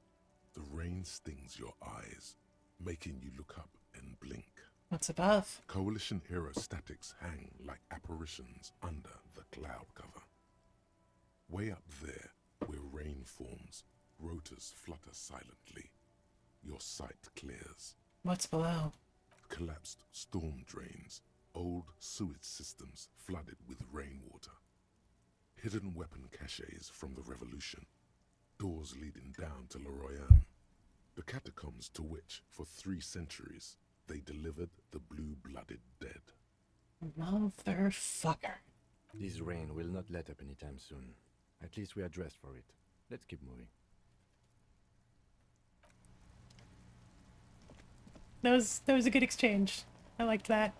The rain stings your eyes, making you look up and blink. What's above? Coalition aerostatics hang like apparitions under the cloud cover. Way up there, where rain forms, rotors flutter silently. Your sight clears. What's below? Collapsed storm drains, old sewage systems flooded with rainwater. Hidden weapon caches from the revolution. Doors leading down to Le Royaume. The catacombs to which, for 3 centuries, they delivered the blue-blooded dead. Motherfucker. This rain will not let up anytime soon. At least we are dressed for it. Let's keep moving. That was a good exchange. I liked that.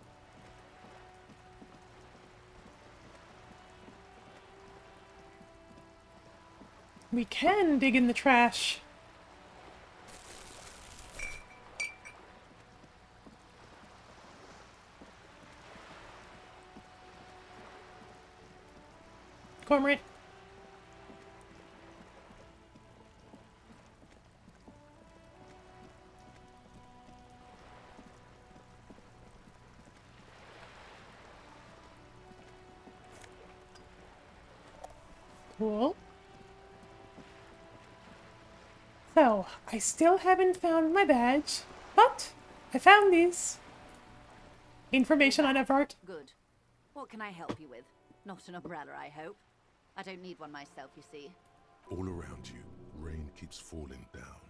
We can dig in the trash. Cormorant. Cool. So, I still haven't found my badge, but I found these. Information on Everard. Good. What can I help you with? Not an umbrella, I hope. I don't need one myself, you see. All around you, rain keeps falling down.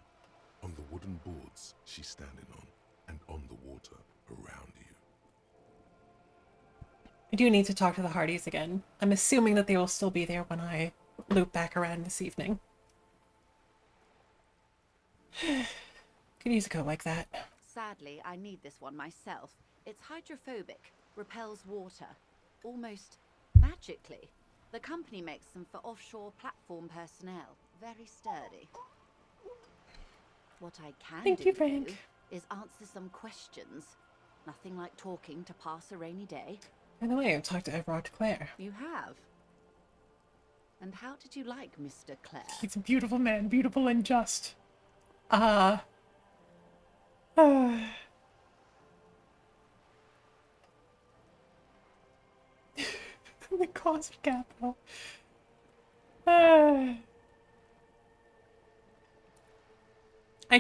On the wooden boards she's standing on, and on the water around you. I do need to talk to the Hardys again. I'm assuming that they will still be there when I loop back around this evening. Could use a coat like that. Sadly, I need this one myself. It's hydrophobic, repels water, almost magically. The company makes them for offshore platform personnel. Very sturdy. What I can Thank do you, Frank. though, is answer some questions. Nothing like talking to pass a rainy day. By the way, I've talked to Everard Clare. You have? And how did you like Mr. Clare? He's a beautiful man, beautiful and just. The cost capital. I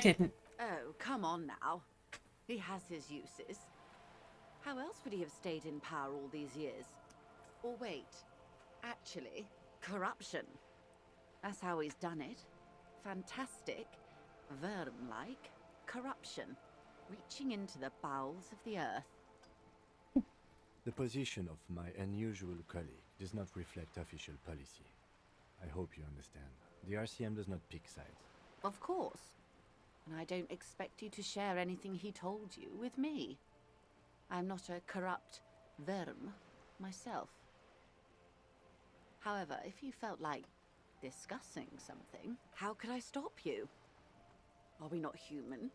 didn't. Oh, come on now. He has his uses. How else would he have stayed in power all these years? Or wait, actually, corruption. That's how he's done it. Fantastic, Verm-like corruption, reaching into the bowels of the earth. The position of my unusual colleague does not reflect official policy. I hope you understand. The RCM does not pick sides. Of course. And I don't expect you to share anything he told you with me. I'm not a corrupt Verm myself. However, if you felt like discussing something, how could I stop you? Are we not human?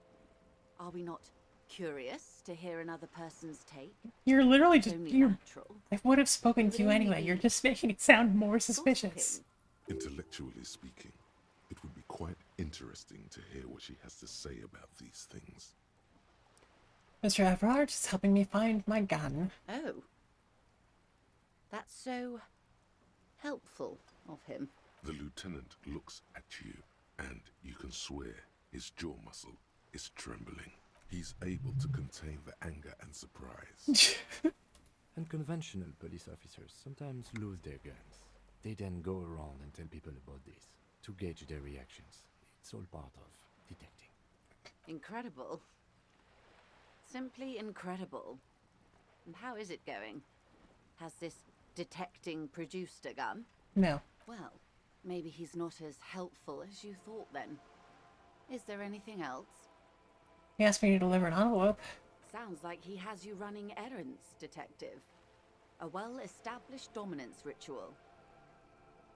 Are we not curious to hear another person's take? You're literally It's just. only You're, natural. I would have spoken It to you would only anyway. be You're just making it sound more gossiping. suspicious. Intellectually speaking, it would be quite interesting to hear what she has to say about these things. Mr. Everard is helping me find my gun. Oh. That's so helpful of him. The lieutenant looks at you, and you can swear his jaw muscle is trembling. He's able to contain the anger and surprise. Unconventional police officers sometimes lose their guns. They then go around and tell people about this, to gauge their reactions. It's all part of detecting. Incredible. Simply incredible. And how is it going? Has this detecting produced a gun? No. Well, maybe he's not as helpful as you thought then. Is there anything else? He asked me to deliver an envelope. Sounds like he has you running errands, Detective. A well-established dominance ritual.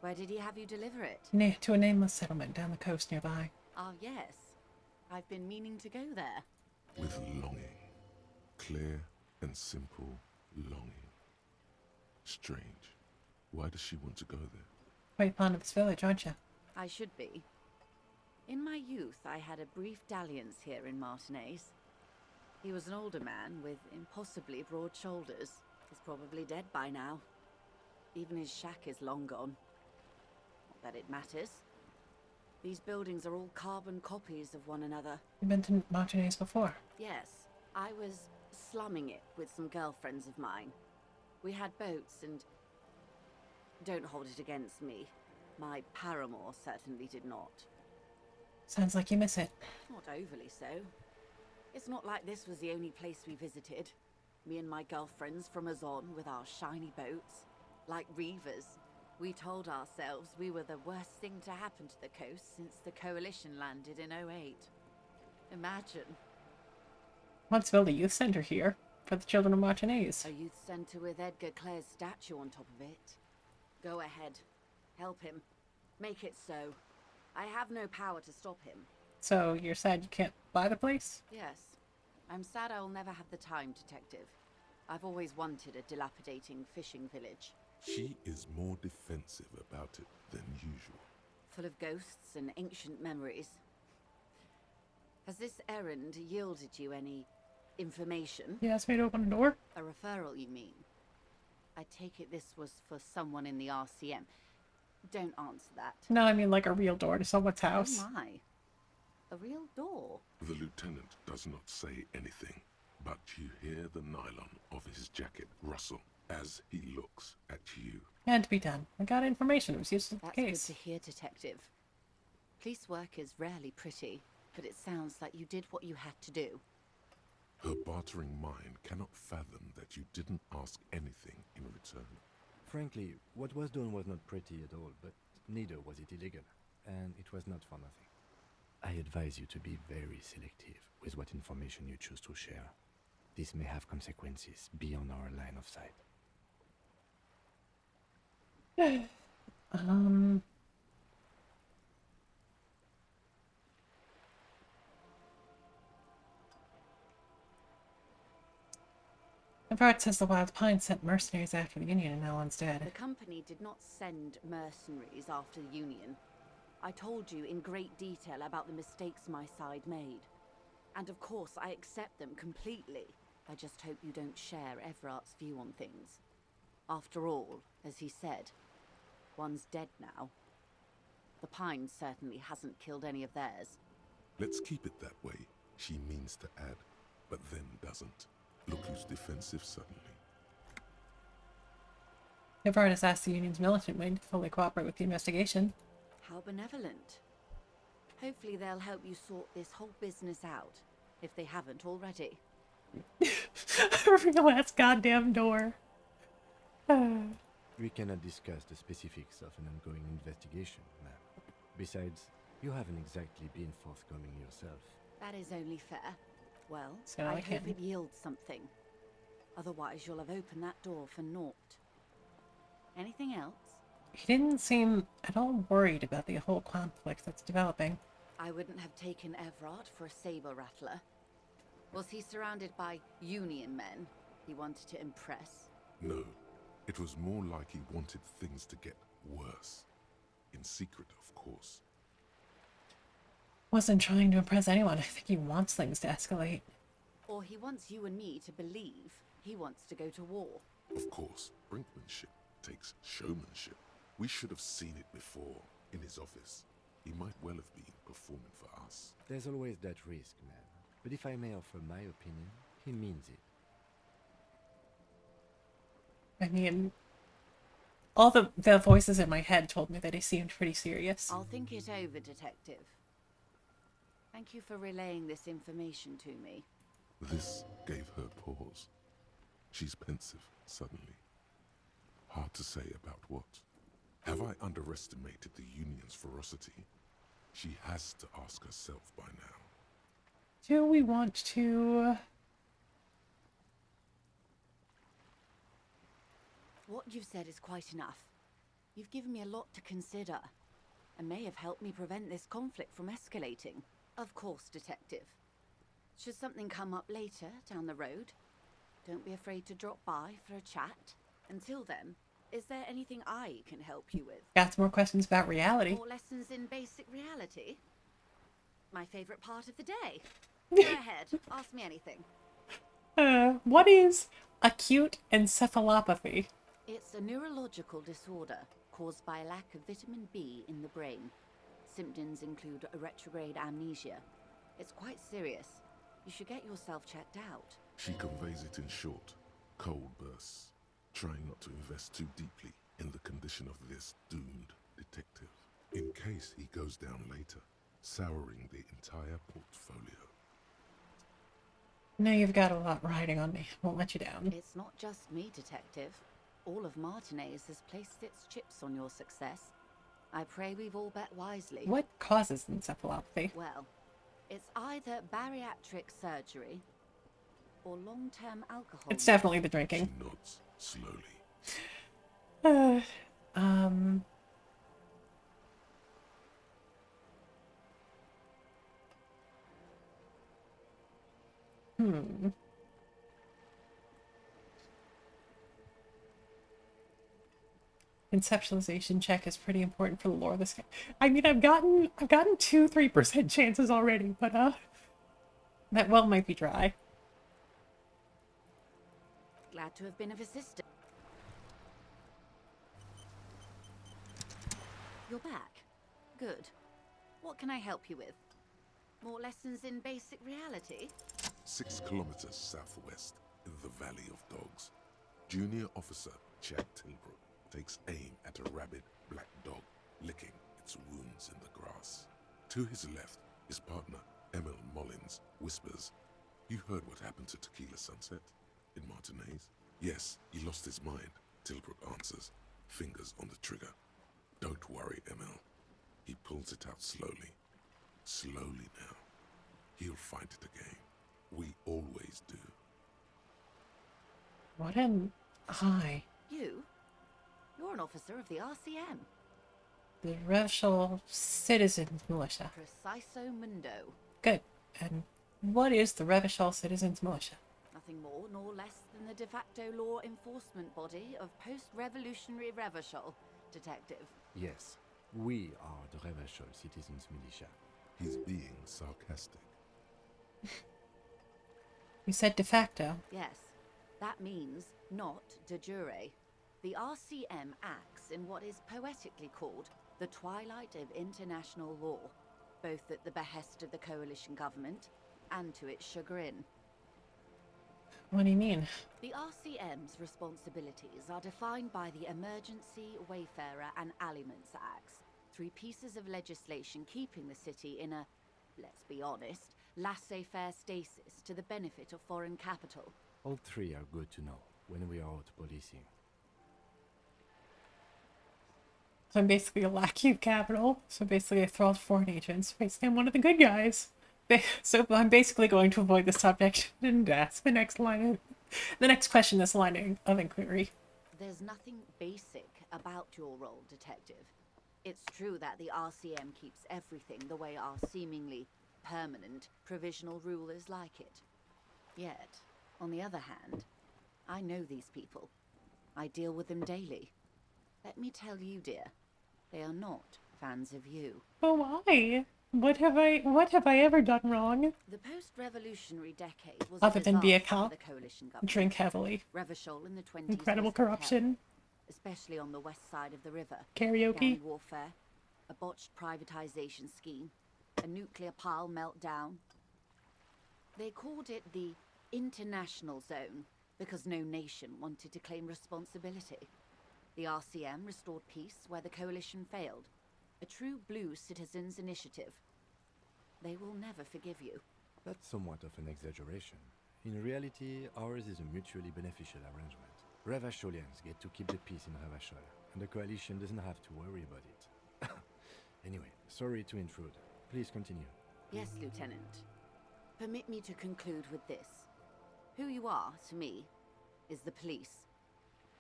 Where did he have you deliver it? To a nameless settlement down the coast nearby. Ah, yes. I've been meaning to go there. With longing. Clear and simple longing. Strange. Why does she want to go there? Quite fond of this village, aren't you? I should be. In my youth, I had a brief dalliance here in Martinez. He was an older man with impossibly broad shoulders. He's probably dead by now. Even his shack is long gone. Not that it matters. These buildings are all carbon copies of one another. You've been to Martinez before. Yes, I was slumming it with some girlfriends of mine. We had boats and... Don't hold it against me. My paramour certainly did not. Sounds like you miss it. Not overly so. It's not like this was the only place we visited. Me and my girlfriends from Azon with our shiny boats. Like reavers, we told ourselves we were the worst thing to happen to the coast since the Coalition landed in '08. Imagine. Let's build a youth center here for the children of Martinez. A youth centre with Edgar Clare's statue on top of it. Go ahead. Help him. Make it so. I have no power to stop him. So you're sad you can't buy the place? Yes. I'm sad I'll never have the time, Detective. I've always wanted a dilapidating fishing village. She is more defensive about it than usual. Full of ghosts and ancient memories. Has this errand yielded you any information? He asked me to open a door? A referral, you mean? I take it this was for someone in the RCM. Don't answer that. No, I mean like a real door to someone's house. Oh my. A real door? The lieutenant does not say anything, but you hear the nylon of his jacket rustle as he looks at you. Had to be done. I got information. It was used in the That's case. good to hear, Detective. Police work is rarely pretty, but it sounds like you did what you had to do. Her bartering mind cannot fathom that you didn't ask anything in return. Frankly, what was done was not pretty at all, but neither was it illegal, and it was not for nothing. I advise you to be very selective with what information you choose to share. This may have consequences beyond our line of sight. Everard says the Wild Pines sent mercenaries after the Union and now one's The dead. company did not send mercenaries after the Union. I told you in great detail about the mistakes my side made. And of course, I accept them completely. I just hope you don't share Everart's view on things. After all, as he said, one's dead now. The Pines certainly hasn't killed any of theirs. Let's keep it that way. She means to add, but then doesn't. Look who's defensive suddenly. Everard has asked the Union's militant wing to fully cooperate with the investigation. How benevolent. Hopefully they'll help you sort this whole business out, if they haven't already. Real ass goddamn door. We cannot discuss the specifics of an ongoing investigation, ma'am. Besides, you haven't exactly been forthcoming yourself. That is only fair. Well, So I I hope can. it yields something. Otherwise, you'll have opened that door for naught. Anything else? He didn't seem at all worried about the whole conflict that's developing. I wouldn't have taken Everard for a saber rattler. Was he surrounded by Union men he wanted to impress? No, it was more like he wanted things to get worse. In secret, of course. Wasn't trying to impress anyone. I think he wants things to escalate. Or he wants you and me to believe he wants to go to war? Of course, brinkmanship takes showmanship. We should have seen it before, in his office. He might well have been performing for us. There's always that risk, man. But if I may offer my opinion, he means it. I mean, all the voices in my head told me that he seemed pretty serious. I'll think it over, Detective. Thank you for relaying this information to me. This gave her pause. She's pensive, suddenly. Hard to say about what. Have I underestimated the Union's ferocity? She has to ask herself by now. Do we want to... What you've said is quite enough. You've given me a lot to consider, and may have helped me prevent this conflict from escalating. Of course, Detective. Should something come up later, down the road, don't be afraid to drop by for a chat. Until then, is there anything I can help you with? Got some more questions about reality. More lessons in basic reality? My favorite part of the day. Go ahead, ask me anything. What is acute encephalopathy? It's a neurological disorder caused by a lack of vitamin B in the brain. Symptoms include a retrograde amnesia. It's quite serious. You should get yourself checked out. She conveys it in short, cold bursts, trying not to invest too deeply in the condition of this doomed detective, in case he goes down later, souring the entire portfolio. Now you've got a lot riding on me. Won't let you down. It's not just me, Detective. All of Martinez has placed its chips on your success. I pray we've all bet wisely. What causes encephalopathy? Well, it's either bariatric surgery or long-term alcohol. It's definitely the drinking. She nods slowly. Conceptualization check is pretty important for the lore of this game. I mean, I've gotten 2-3% chances already, but that well might be dry. Glad to have been of assistance. You're back. Good. What can I help you with? More lessons in basic reality? 6 kilometers southwest, in the Valley of Dogs, Junior Officer Chad Tilbrook takes aim at a rabid black dog, licking its wounds in the grass. To his left, his partner, Emil Mullins, whispers, "You heard what happened to Tequila Sunset in Martinez?" "Yes, he lost his mind," Tilbrook answers, fingers on the trigger. "Don't worry, Emil." He pulls it out slowly. Slowly now. He'll find it again. We always do. What an eye. You? You're an officer of the RCM. The Racial Citizens Militia. Preciso mundo. Good. And what is the Revachol Citizens Militia? Nothing more nor less than the de facto law enforcement body of post-revolutionary Revachol, Detective. Yes, we are the Revachol Citizens Militia. He's being sarcastic. You said de facto. Yes, that means not de jure. The RCM acts in what is poetically called the twilight of international law, both at the behest of the coalition government and to its chagrin. What do you mean? The RCM's responsibilities are defined by the Emergency, Wayfarer and Aliments Acts, 3 pieces of legislation keeping the city in a, let's be honest, laissez-faire stasis to the benefit of foreign capital. All 3 are good to know when we are out policing. So I'm basically a lackey of capital. So basically I throw out foreign agents. Basically I'm one of the good guys. So I'm basically going to avoid the subject and ask the next question, this line of inquiry. There's nothing basic about your role, Detective. It's true that the RCM keeps everything the way our seemingly permanent provisional rulers like it. Yet, on the other hand, I know these people. I deal with them daily. Let me tell you, dear, they are not fans of you. But why? What have I ever done wrong? The post-revolutionary decade was Other than be a disaster for cop, the coalition government. drink heavily, Revachol in the 20s incredible was hell, corruption, especially on the west side of the river. karaoke. Gang warfare, a botched privatization scheme, a nuclear pile meltdown. They called it the International Zone because no nation wanted to claim responsibility. The RCM restored peace where the coalition failed. A true blue citizens' initiative. They will never forgive you. That's somewhat of an exaggeration. In reality, ours is a mutually beneficial arrangement. Revacholians get to keep the peace in Revachol, and the coalition doesn't have to worry about it. Anyway, sorry to intrude. Please continue. Yes, Lieutenant. Permit me to conclude with this. Who you are, to me, is the police.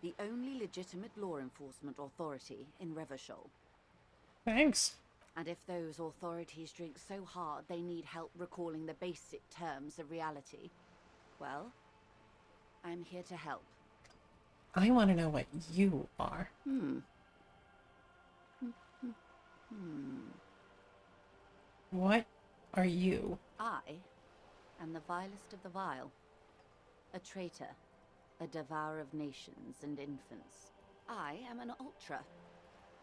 The only legitimate law enforcement authority in Revachol. Thanks. And if those authorities drink so hard they need help recalling the basic terms of reality, well, I'm here to help. I want to know what you are. What are you? I am the vilest of the vile. A traitor. A devourer of nations and infants. I am an ultra.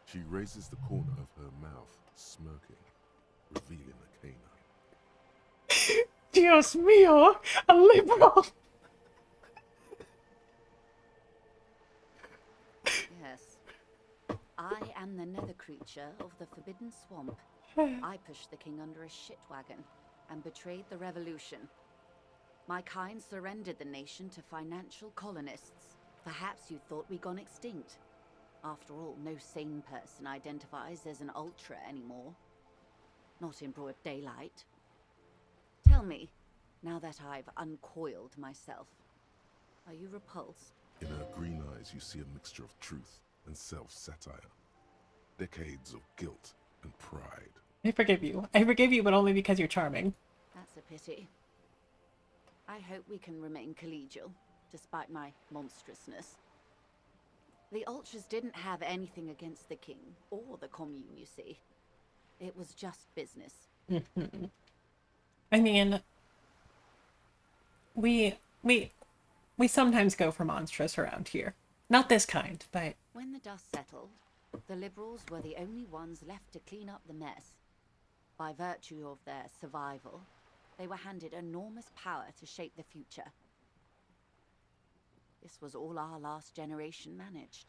She raises the corner of her mouth, smirking, revealing a canine. Dios mío, a liberal. Yes. I am the nether creature of the Forbidden Swamp. I pushed the king under a shit wagon and betrayed the revolution. My kind surrendered the nation to financial colonists. Perhaps you thought we'd gone extinct. After all, no sane person identifies as an ultra anymore. Not in broad daylight. Tell me, now that I've uncoiled myself, are you repulsed? In her green eyes, you see a mixture of truth and self-satire. Decades of guilt and pride. I forgive you. I forgive you, but only because you're charming. That's a pity. I hope we can remain collegial, despite my monstrousness. The Ultras didn't have anything against the king, or the commune, you see. It was just business. I mean, we sometimes go for monstrous around here. Not this kind, but... When the dust settled, The Liberals were the only ones left to clean up the mess. By virtue of their survival, they were handed enormous power to shape the future. This was all our last generation managed.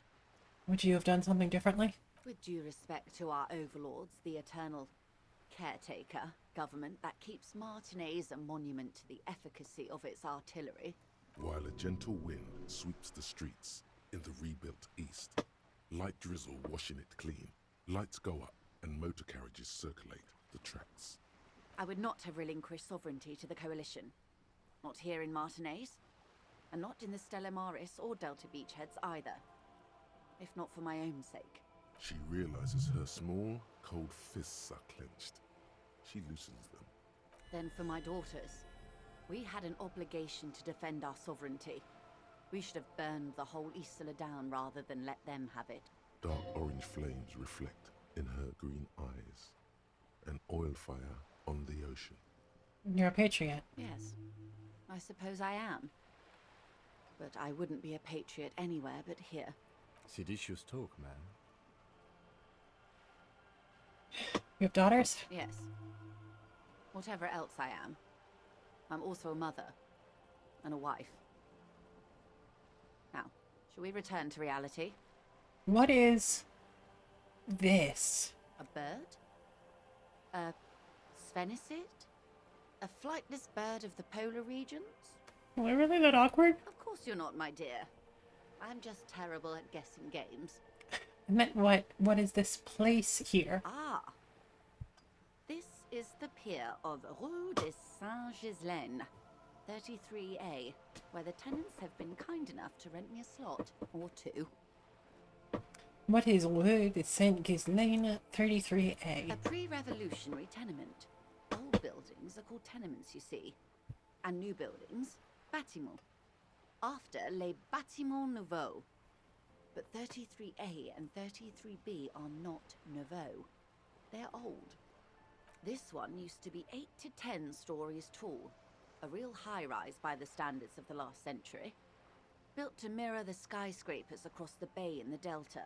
Would you have done something differently? With due respect to our overlords, the eternal caretaker government that keeps Martinez a monument to the efficacy of its artillery. While a gentle wind sweeps the streets in the rebuilt east, light drizzle washing it clean, lights go up and motor carriages circulate the tracks. I would not have relinquished sovereignty to the Coalition. Not here in Martinez, and not in the Stella Maris or Delta Beachheads either. If not for my own sake. She realizes her small, cold fists are clenched. She loosens them. Then for my daughters. We had an obligation to defend our sovereignty. We should have burned the whole Isola down rather than let them have it. Dark orange flames reflect in her green eyes. An oil fire on the ocean. You're a patriot. Yes, I suppose I am. But I wouldn't be a patriot anywhere but here. Seditious talk, man. You have daughters? Yes. Whatever else I am, I'm also a mother and a wife. Now, shall we return to reality? What is this? A bird? A Svenicid? A flightless bird of the polar regions? Am I really that awkward? Of course you're not, my dear. I'm just terrible at guessing games. I meant what is this place here? Ah. This is the pier of Rue de Saint-Ghislain, 33A, where the tenants have been kind enough to rent me a slot, or two. What is Rue de Saint-Ghislain 33A? A pre-revolutionary tenement. Old buildings are called tenements, you see. And new buildings, bâtiments. After les bâtiments nouveaux. But 33A and 33B are not nouveaux. They're old. This one used to be 8 to 10 stories tall. A real high-rise by the standards of the last century. Built to mirror the skyscrapers across the bay in the Delta.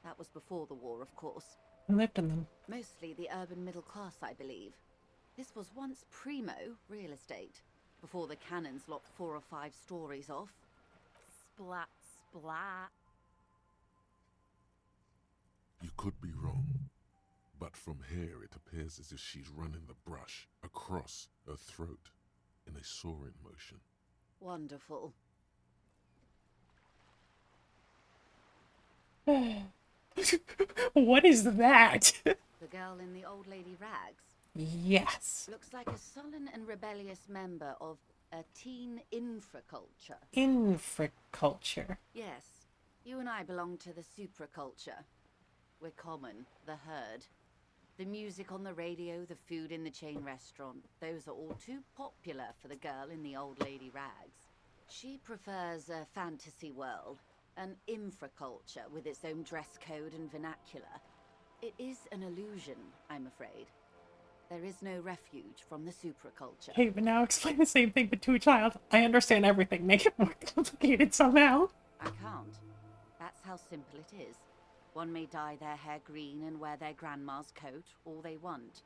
That was before the war, of course. I lived in them. Mostly the urban middle class, I believe. This was once primo real estate, before the cannons lopped 4 or 5 stories off. Splat, splat. You could be wrong, but from here it appears as if she's running the brush across her throat in a soaring motion. Wonderful. What is that? The girl in the old lady rags. Yes. Looks like a sullen and rebellious member of a teen infraculture. Infraculture. Yes, you and I belong to the supraculture. We're common, the herd. The music on the radio, the food in the chain restaurant, those are all too popular for the girl in the old lady rags. She prefers a fantasy world, an infraculture with its own dress code and vernacular. It is an illusion, I'm afraid. There is no refuge from the supraculture. Hey, but now explain the same thing but to a child. I understand everything. Make it more complicated somehow. I can't. That's how simple it is. One may dye their hair green and wear their grandma's coat, all they want.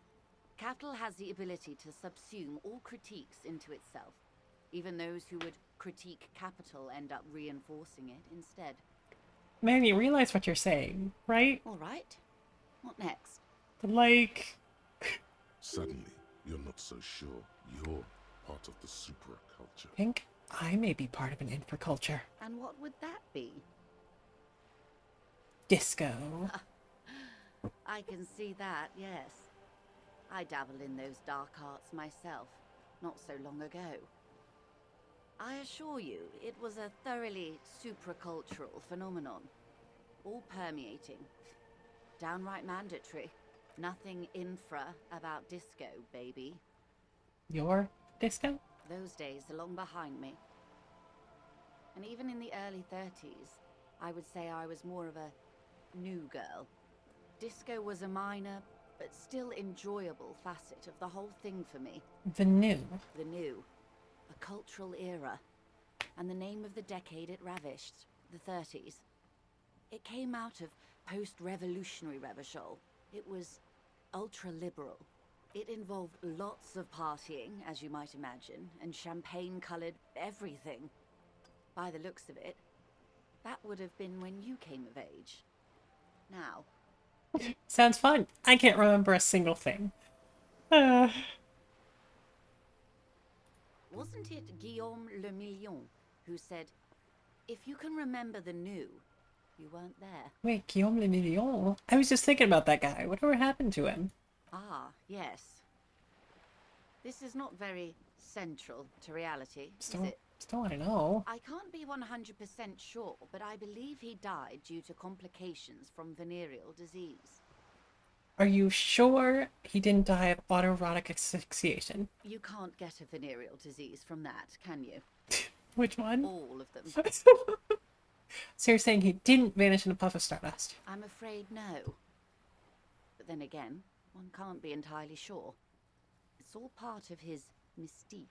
Capital has the ability to subsume all critiques into itself. Even those who would critique capital end up reinforcing it instead. Man, you realize what you're saying, right? All right. What next? Like... Suddenly, you're not so sure you're part of the supraculture. think I may be part of an infraculture. And what would that be? Disco. I can see that, yes. I dabbled in those dark arts myself, not so long ago. I assure you, it was a thoroughly supracultural phenomenon. All permeating. Downright mandatory. Nothing infra about disco, baby. Your disco? Those days are long behind me. And even in the early 30s, I would say I was more of a new girl. Disco was a minor, but still enjoyable facet of the whole thing for me. The new. The new. A cultural era. And the name of the decade it ravished, the 30s. It came out of post-revolutionary Revachol. It was ultra-liberal. It involved lots of partying, as you might imagine, and champagne-colored everything. By the looks of it, that would have been when you came of age. Now. Sounds fun. I can't remember a single thing. Wasn't it Guillaume Le Million who said, if you can remember the new, you weren't there? Wait, Guillaume Le Million? I was just thinking about that guy. Whatever happened to him? Ah, yes. This is not very central to reality, is it? Still want to know. I can't be 100% sure, but I believe he died due to complications from venereal disease. Are you sure he didn't die of autoerotic asphyxiation? You can't get a venereal disease from that, can you? Which one? All of them. So you're saying he didn't vanish in a puff of stardust? I'm afraid no. But then again, one can't be entirely sure. It's all part of his mystique.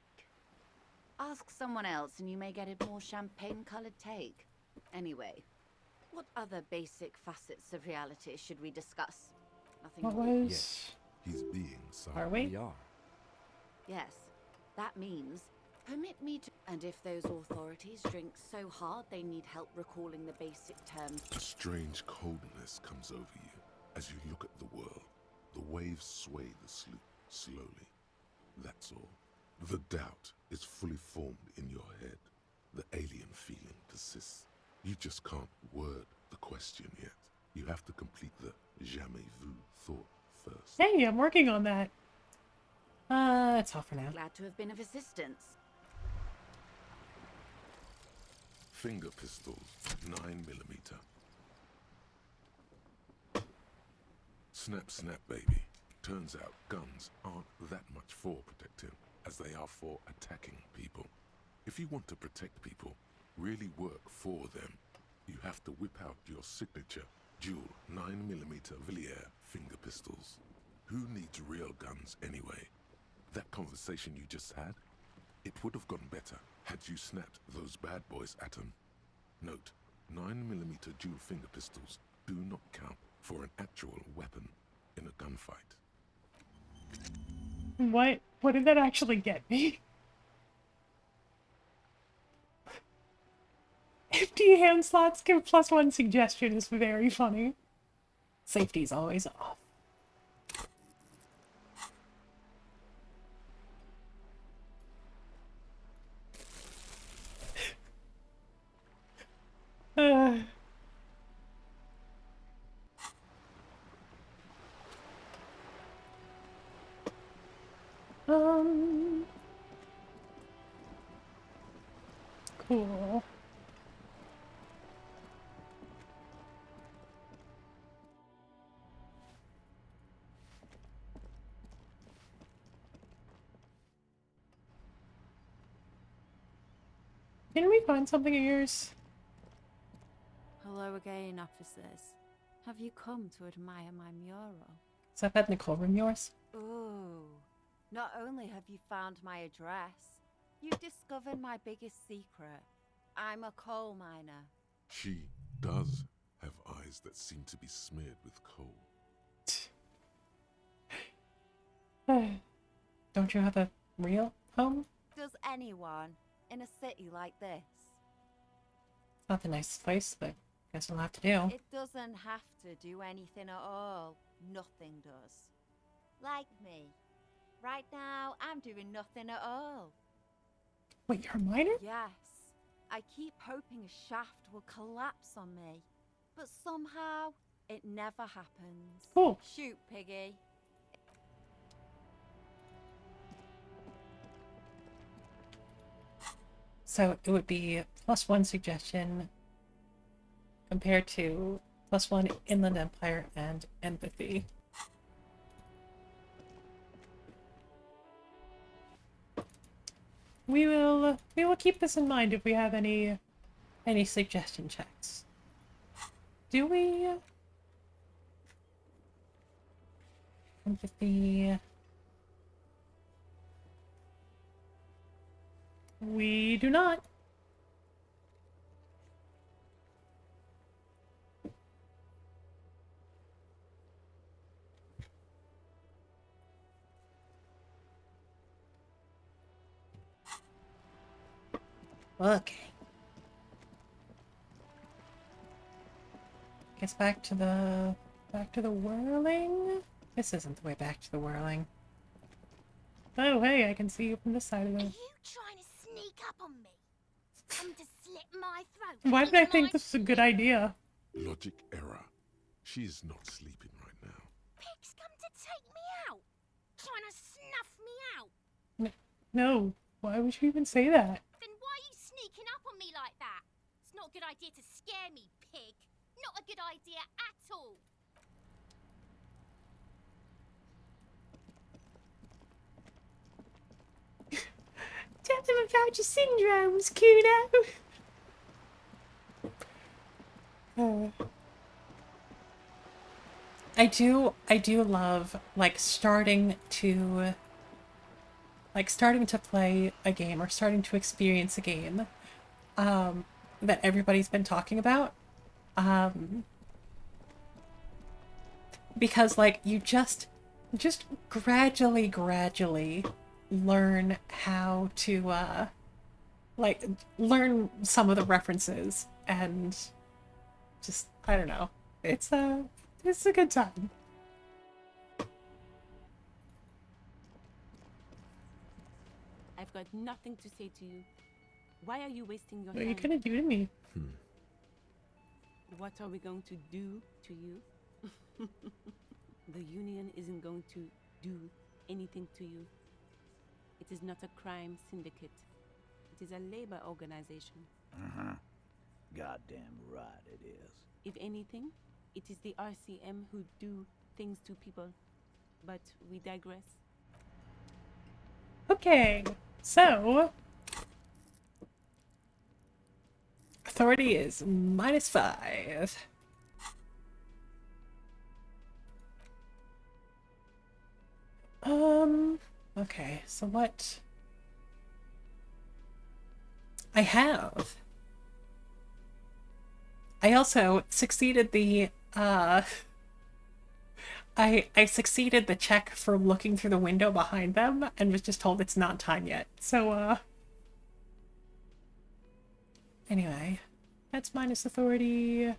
Ask someone else and you may get a more champagne-colored take. Anyway, what other basic facets of reality should we discuss? Nothing What more? was... Yes. He's being silent. Are we? We are. Yes, that means permit me to... And if those authorities drink so hard they need help recalling the basic terms... A strange coldness comes over you as you look at the world. The waves sway the sloop slowly. That's all. The doubt is fully formed in your head. The alien feeling persists. You just can't word the question yet. You have to complete the jamais vu thought first. Hey, I'm working on that. That's all for now. Glad to have been of assistance. Finger pistols, 9mm. Snap, snap, baby. Turns out guns aren't that much for protecting as they are for attacking people. If you want to protect people, really work for them, you have to whip out your signature dual 9mm Villiers finger pistols. Who needs real guns anyway? That conversation you just had, it would have gone better had you snapped those bad boys at them. Note, 9mm dual finger pistols do not count for an actual weapon in a gunfight. What did that actually get me? Empty hand slots give +1 suggestion is very funny. Safety's always off. Cool. Can we find something of yours? Hello again, officers. Have you come to admire my mural? Is that Beth Nicole room yours? Ooh. Not only have you found my address, you've discovered my biggest secret. I'm a coal miner. She does have eyes that seem to be smeared with coal. Don't you have a real home? Does anyone in a city like this? It's not the nicest place, but guess I'll have to do. It doesn't have to do anything at all. Nothing does. Like me. Right now, I'm doing nothing at all. Wait, you're a miner? Yes. I keep hoping a shaft will collapse on me. But somehow, it never happens. Cool. Shoot, Piggy. So it would be +1 suggestion compared to +1 Inland Empire and empathy. We will keep this in mind if we have any suggestion checks. Do we? Empathy. We do not. Okay. Guess back to the whirling? This isn't the way back to the whirling. Oh, hey, I can see you from this side of Are the... you trying to sneak up on me? Come to slit my throat? Why did I think this was a good idea? Logic error. She is not sleeping right now. Pig's come to take me out. Trying to snuff me out. No, why would you even say that? Then why are you sneaking up on me like that? It's not a good idea to scare me, pig. Not a good idea at all. Tell them about your syndromes, Kuno. I do love starting to play a game or starting to experience a game that everybody's been talking about. Because you just gradually learn how to learn some of the references and just I don't know. It's a good time. I've got nothing to say to you. Why are you wasting your What are time? you gonna do to me? What are we going to do to you? The Union isn't going to do anything to you. It is not a crime syndicate. It is a labor organization. Goddamn right it is. If anything, it is the RCM who do things to people. But we digress. Okay, so authority is -5. Okay, so what I have. I also succeeded the I succeeded the check for looking through the window behind them and was just told it's not time yet. So anyway, that's -authority.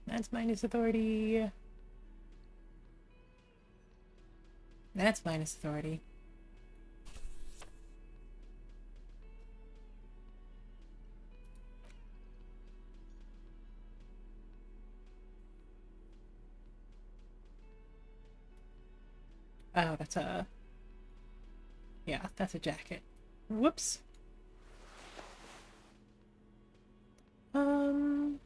That's -authority. That's -authority. Oh, that's a... Yeah, that's a jacket. Whoops. And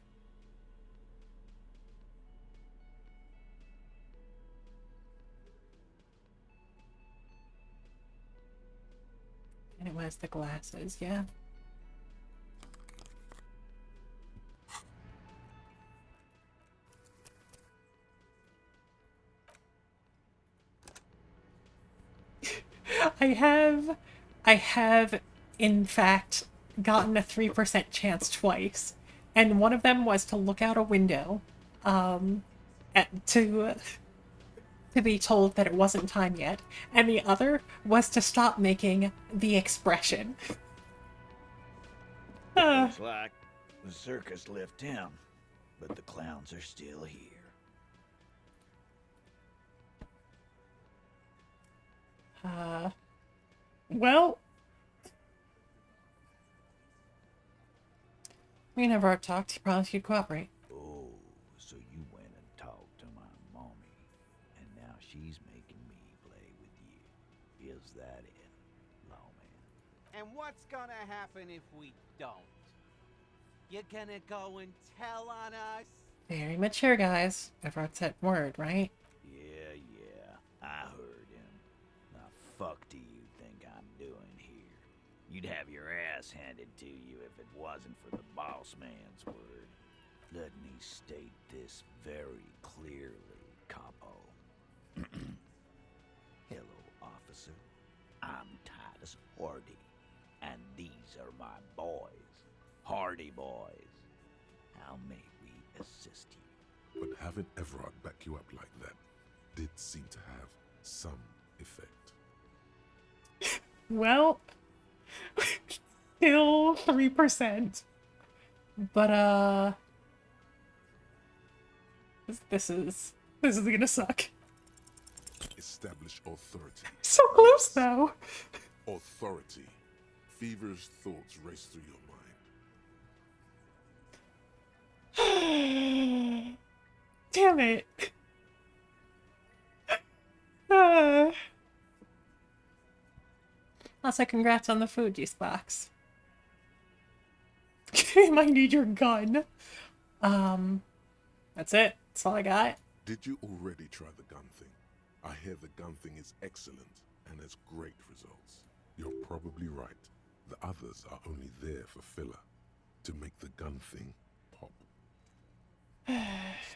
it was the glasses, yeah. I have, in fact, gotten a 3% chance twice. And one of them was to look out a window, to be told that it wasn't time yet. And the other was to stop making the expression. Looks like the circus left town, but the clowns are still here. Well, we never talked. He promised he'd cooperate. Oh, so you went and talked to my mommy, and now she's making me play with you. Is that it, lawman? And what's gonna happen if we don't? You're gonna go and tell on us? Very mature, guys. Everyone's that word, right? Yeah, I heard him. The fuck do you think I'm doing here? You'd have your ass handed to you if it wasn't for the boss man's word. Let me state this very clearly, capo. Hello, officer. I'm Titus Hardy, and these are my boys. Hardy boys. How may we assist you? But having Everard back you up like that did seem to have some effect. Well, Still 3%. But, this is gonna suck. Establish authority. So close, though. Authority. Feverish thoughts race through your mind. Damn it. Also, congrats on the food juice box. I might need your gun. That's it. That's all I got. Did you already try the gun thing? I hear the gun thing is excellent and has great results. You're probably right. The others are only there for filler, to make the gun thing pop.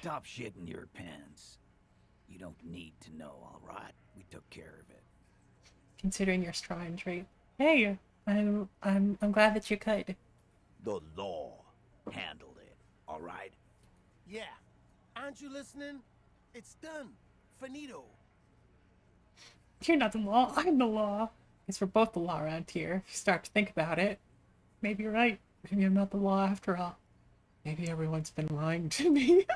Stop shitting your pants. You don't need to know, all right? We took care of it. Considering your straw injury. Hey, I'm glad that you could. The law handled it, all right? Yeah. Aren't you listening? It's done. Finito. You're not the law. I'm the law. Guess we're both the law around here. If you start to think about it, maybe you're right. Maybe I'm not the law after all. Maybe everyone's been lying to me.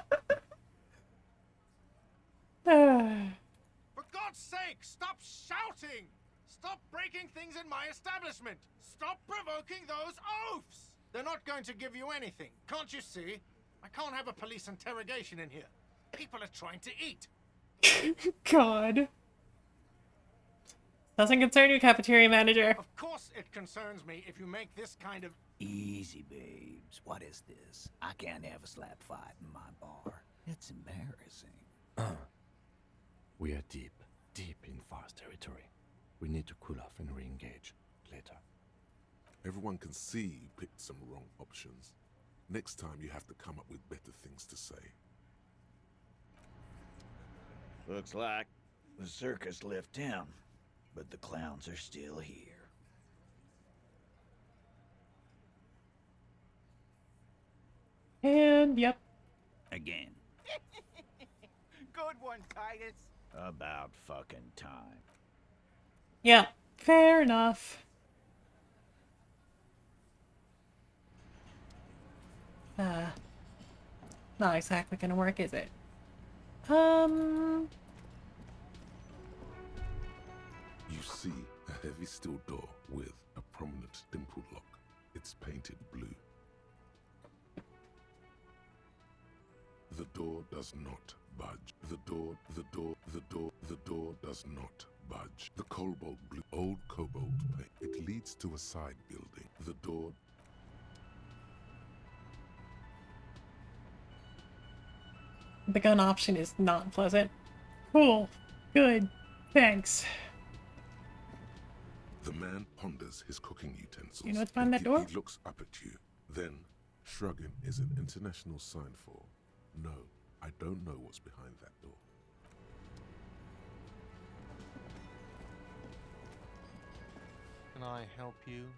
For God's sake, stop shouting! Stop breaking things in my establishment! Stop provoking those oafs! They're not going to give you anything, can't you see? I can't have a police interrogation in here. People are trying to eat. God. Doesn't concern you, cafeteria manager. Of course it concerns me if you make this kind of... Easy, babes. What is this? I can't have a slap fight in my bar. It's embarrassing. We are deep in forest territory. We need to cool off and re-engage later. Everyone can see you picked some wrong options. Next time you have to come up with better things to say. Looks like the circus left town, but the clowns are still here. And, yep. Again. Good one, Titus. About fucking time. Yeah, fair enough. Not exactly gonna work, is it? You see a heavy steel door with a prominent dimple lock. It's painted blue. The door does not budge. The door does not budge. The cobalt blue, old cobalt paint. It leads to a side building. The door. The gun option is not pleasant. Cool. Good. Thanks. The man ponders his cooking utensils. You know what's behind that door? He looks up at you. Then, shrugging is an international sign for, no, I don't know what's behind that door. Can I help you?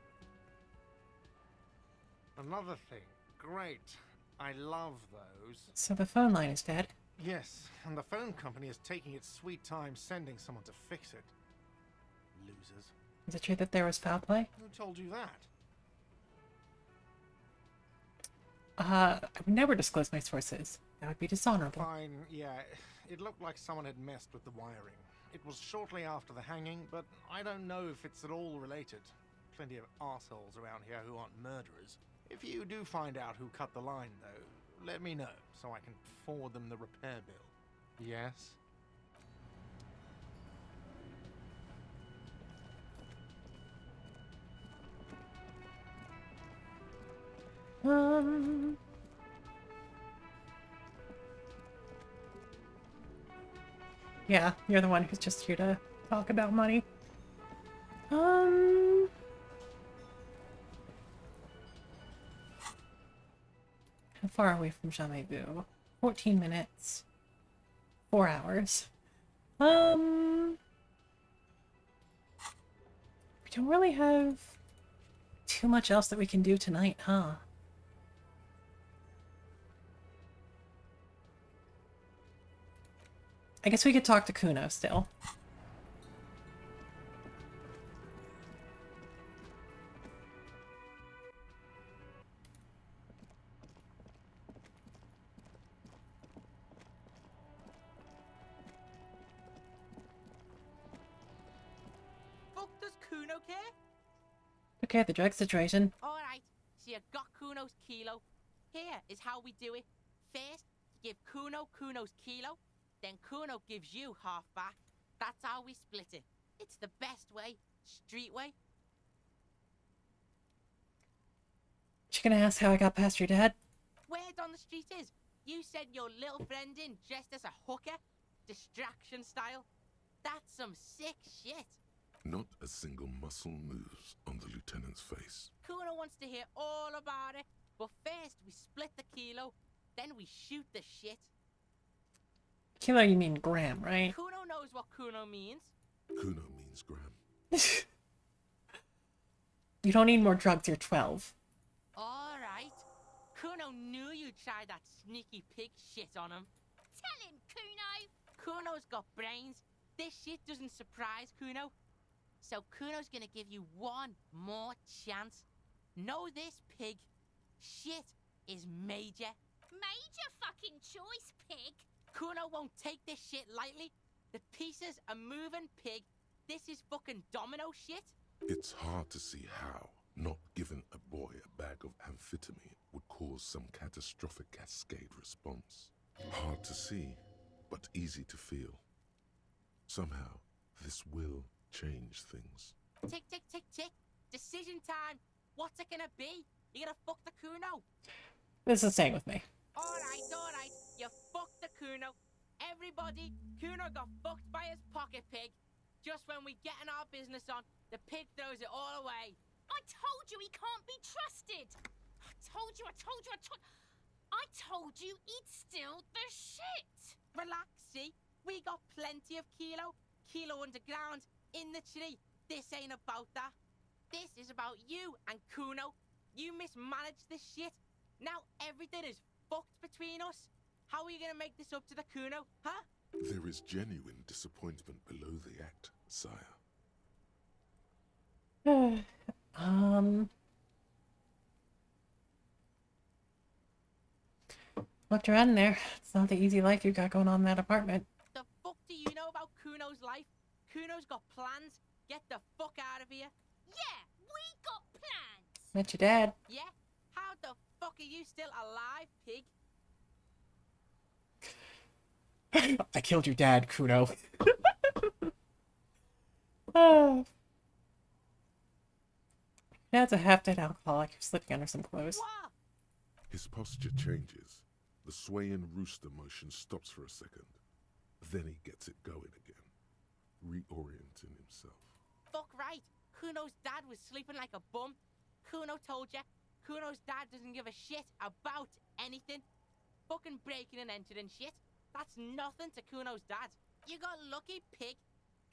Another thing. Great. I love those. So the phone line is dead. Yes, and the phone company is taking its sweet time sending someone to fix it. Losers. Is it true that there was foul play? Who told you that? I would never disclose my sources. That would be dishonorable. Fine, yeah. It looked like someone had messed with the wiring. It was shortly after the hanging, but I don't know if it's at all related. Plenty of arseholes around here who aren't murderers. If you do find out who cut the line, though, let me know, so I can forward them the repair bill. Yes? Yeah, you're the one who's just here to talk about money. How far away from Jamais-Vu? 14 minutes. 4 hours. We don't really have too much else that we can do tonight, huh? I guess we could talk to Kuno still. okay? Okay, the drug situation. Alright, so you got Kuno's kilo. Here is how we do it. First, you give Kuno's kilo, then Kuno gives you half back. That's how we split it. It's the best way. Street way. You gonna ask how I got past your dad? Word on the street is, you sent your little friend in dressed as a hooker, distraction style. That's some sick shit. Not a single muscle moves on the lieutenant's face. Kuno wants to hear all about it, but first we split the kilo, then we shoot the shit. Kilo, you mean gram, right? Kuno knows what Kuno means. Kuno means gram. You don't need more drugs, you're 12. Alright. Kuno knew you'd try that sneaky pig shit on him. Tell him, Kuno! Kuno's got brains. This shit doesn't surprise Kuno. So Kuno's gonna give you one more chance. Know this, pig. Shit is major. Major fucking choice, pig! Kuno won't take this shit lightly. The pieces are moving, pig. This is fucking domino shit. It's hard to see how not giving a boy a bag of amphetamine would cause some catastrophic cascade response. Hard to see, but easy to feel. Somehow, this will change things. Tick, tick, tick, tick. Decision time. What's it gonna be? You gonna fuck the Kuno? This is staying with me. Alright. You fucked the Kuno. Everybody, Kuno got fucked by his pocket pig. Just when we getting our business on, the pig throws it all away. I told you he can't be trusted! I told you he'd steal the shit! Relax, see? We got plenty of Kilo. Kilo underground, in the tree. This ain't about that. This is about you and Kuno. You mismanaged this shit. Now everything is fucked between us. How are you gonna make this up to the Kuno, huh? There is genuine disappointment below the act, sire. Looked around in there. It's not the easy life you got going on in that apartment. The fuck do you know about Kuno's life? Kuno's got plans. Get the fuck out of here. Yeah, we got plans! Met your dad. Yeah? How the fuck are you still alive, pig? I killed your dad, Kuno. Oh. Dad's a half-dead alcoholic who's sleeping under some clothes. What? His posture changes. The swaying rooster motion stops for a second. Then he gets it going again, reorienting himself. Fuck right. Kuno's dad was sleeping like a bum. Kuno told ya. Kuno's dad doesn't give a shit about anything. Fucking breaking and entering shit. That's nothing to Kuno's dad. You got lucky, pig.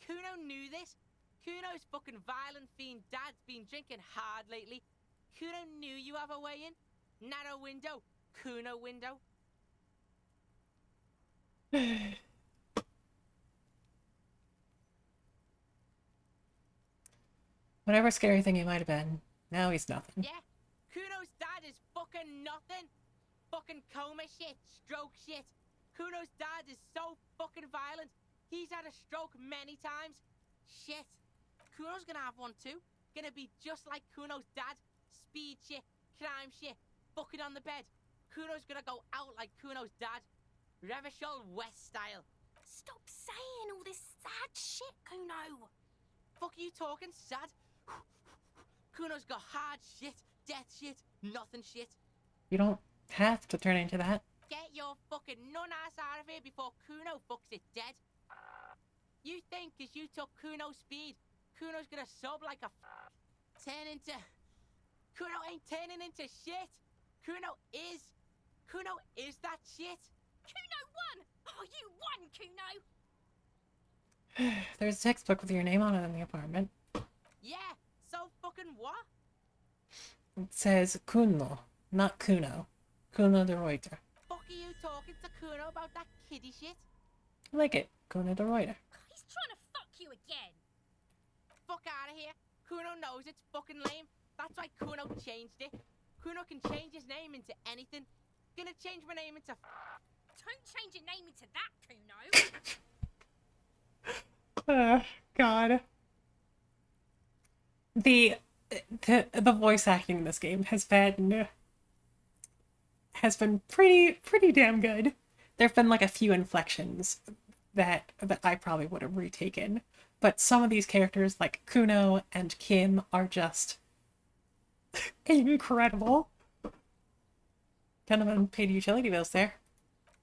Kuno knew this. Kuno's fucking violent fiend dad's been drinking hard lately. Kuno knew you have a way in. Narrow window. Kuno window. Whatever scary thing he might have been, now he's nothing. Yeah, Kuno's dad is fucking nothing. Fucking coma shit, stroke shit. Kuno's dad is so fucking violent. He's had a stroke many times. Shit. Kuno's gonna have one too. Gonna be just like Kuno's dad. Speed shit, crime shit, fucking on the bed. Kuno's gonna go out like Kuno's dad. Revachol West style. Stop saying all this sad shit, Kuno! Fuck are you talking sad? Kuno's got hard shit, death shit, nothing shit. You don't have to turn into that. Get your fucking nun-ass out of here before Kuno fucks it dead. You think cause you took Kuno's speed, Kuno's gonna sub like a turn into... Kuno ain't turning into shit. Kuno is that shit. Kuno won! Oh, you won, Kuno! There's a textbook with your name on it in the apartment. Yeah, so fucking what? It says Kuno, not Kuno. Kuno de Reuter. Fuck are you talking to Kuno about that kiddie shit? I like it. Kuno de Reuter. He's trying to fuck you again! Fuck out of here. Kuno knows it's fucking lame. That's why Kuno changed it. Kuno can change his name into anything. Gonna change my name into... Don't change your name into that, Kuno! God. the the voice acting in this game has been pretty damn good. There've been like a few inflections that I probably would have retaken, but some of these characters like Kuno and Kim are just incredible. Kind of unpaid utility bills there.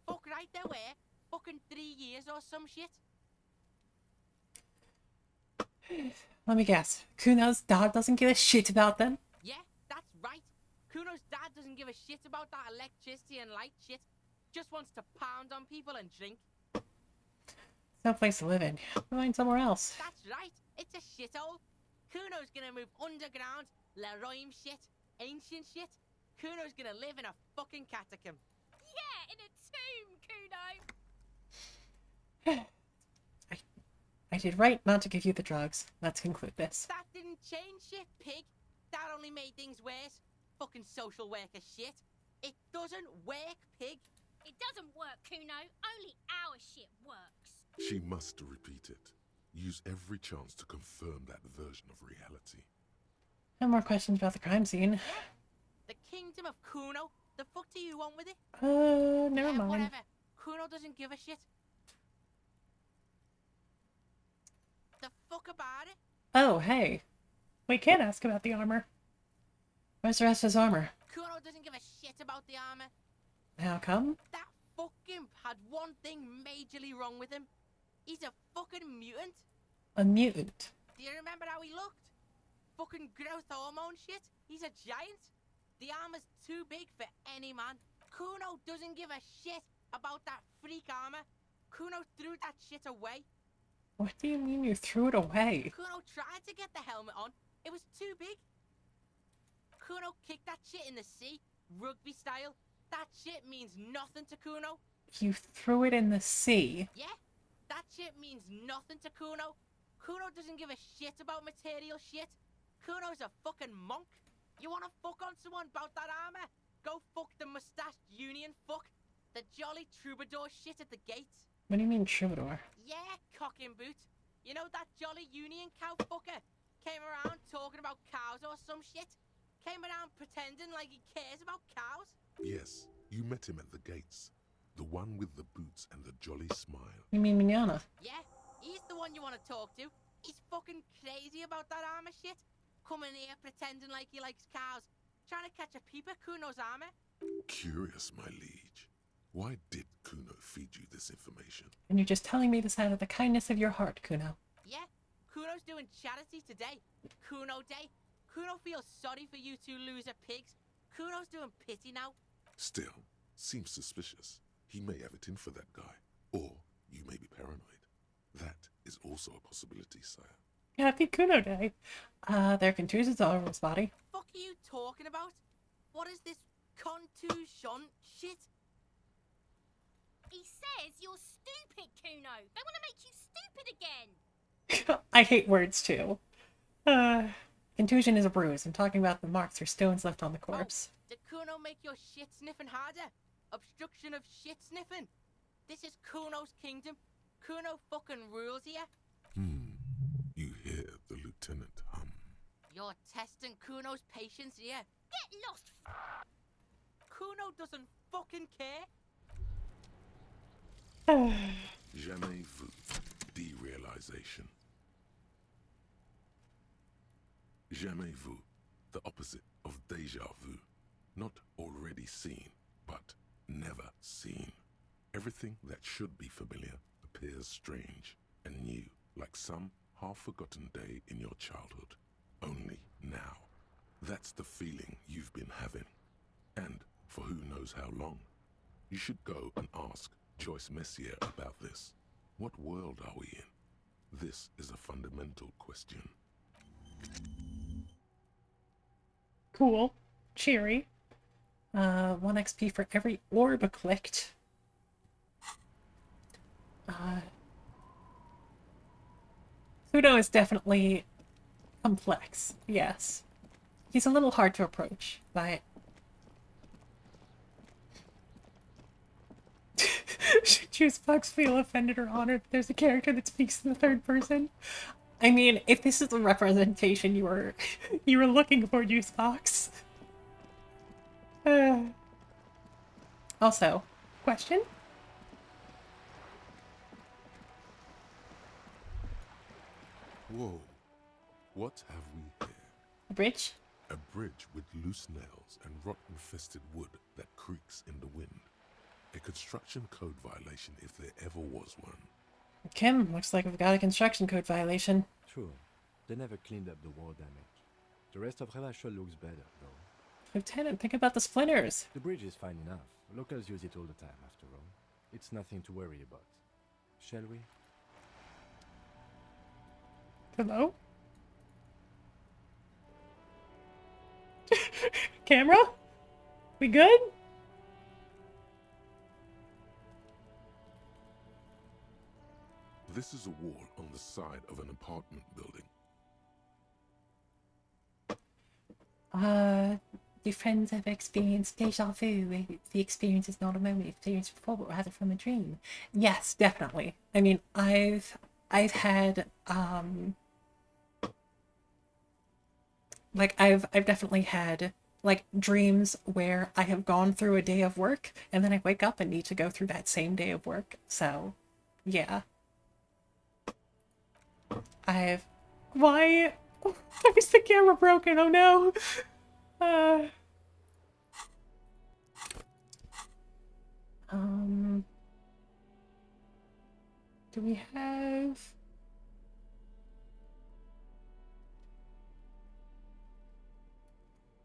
Fuck right there, where? Fucking 3 years or some shit. Let me guess. Kuno's dad doesn't give a shit about them? Yeah, that's right. Kuno's dad doesn't give a shit about that electricity and light shit. Just wants to pound on people and drink. No place to live in. Find somewhere else. That's right. It's a shithole. Kuno's gonna move underground, Leroy shit, ancient shit. Kuno's gonna live in a fucking catacomb. Yeah, in a tomb, Kuno. I did right not to give you the drugs. Let's conclude this. That didn't change shit, pig. That only made things worse. Fucking social worker shit. It doesn't work, pig. It doesn't work, Kuno. Only our shit works. She must repeat it. Use every chance to confirm that version of reality. No more questions about the crime scene. The kingdom of Kuno? The fuck do you want with it? Never mind. Whatever. Kuno doesn't give a shit. The fuck about it? Oh, hey. We can ask about the armor. Where's the rest of his armor? Kuno doesn't give a shit about the armor. How come? That fucking had one thing majorly wrong with him. He's a fucking mutant. A mutant? Do you remember how he looked? Fucking growth hormone shit. He's a giant. The armor's too big for any man. Kuno doesn't give a shit about that freak armor. Kuno threw that shit away. What do you mean you threw it away? Kuno tried to get the helmet on. It was too big. Kuno kicked that shit in the sea, rugby style. That shit means nothing to Kuno. You threw it in the sea? Yeah, that shit means nothing to Kuno. Kuno doesn't give a shit about material shit. Kuno's a fucking monk. You wanna fuck on someone about that armor? Go fuck the mustached union fuck. The jolly troubadour shit at the gates. What do you mean troubadour? Yeah, cock and boot. You know that jolly union cow fucker? Came around talking about cows or some shit? Came around pretending like he cares about cows? Yes, you met him at the gates. The one with the boots and the jolly smile. You mean Mignana? Yeah, he's the one you want to talk to. He's fucking crazy about that armor shit. Coming here pretending like he likes cows. Trying to catch a peep at Kuno's armor. Curious, my liege. Why did Kuno feed you this information? And you're just telling me this out of the kindness of your heart, Kuno. Yeah, Kuno's doing charity today. Kuno Day. Kuno feels sorry for you two loser pigs. Kuno's doing pity now. Still, seems suspicious. He may have it in for that guy. Or you may be paranoid. That is also a possibility, sire. Happy Kuno Day. There are contusions all over his body. What are you talking about? What is this contusion shit? He says you're stupid, Kuno. They want to make you stupid again. I hate words too. Contusion is a bruise. I'm talking about the marks or stones left on the corpse. Oh, did Kuno make your shit sniffing harder? Obstruction of shit sniffing? This is Kuno's kingdom. Kuno fucking rules here. You hear the lieutenant hum. You're testing Kuno's patience here. Get lost. Kuno doesn't fucking care. Jamais vu. Derealization. Jamais vu. The opposite of déjà vu. Not already seen, but never seen. Everything that should be familiar appears strange and new, like some half-forgotten day in your childhood. Only now. That's the feeling you've been having. And for who knows how long. You should go and ask Joyce Messier about this. What world are we in? This is a fundamental question. Cool. Cheery. 1 XP for every orb clicked. Kuno is definitely complex, yes. He's a little hard to approach, but... Should choose Fox feel offended or honored that there's a character that speaks in the third person? I mean, if this is the representation you were you were looking for, Juice Box. Also, question? Whoa. What have we here? A bridge? A bridge with loose nails and rot-infested wood that creaks in the wind. A construction code violation if there ever was one. Kim, looks like we've got a construction code violation. True. They never cleaned up the war damage. The rest of Revachol looks better, though. Lieutenant, think about the splinters. The bridge is fine enough. Locals use it all the time, after all. It's nothing to worry about. Shall we? Hello? Camera? We good? This is a wall on the side of an apartment building. Do friends have experienced deja vu? The experience is not a moment experienced before, but rather from a dream. Yes, definitely. I mean, I've had like I've definitely had like dreams where I have gone through a day of work and then I wake up and need to go through that same day of work. So, yeah. Why is the camera broken? Oh no. Do we have...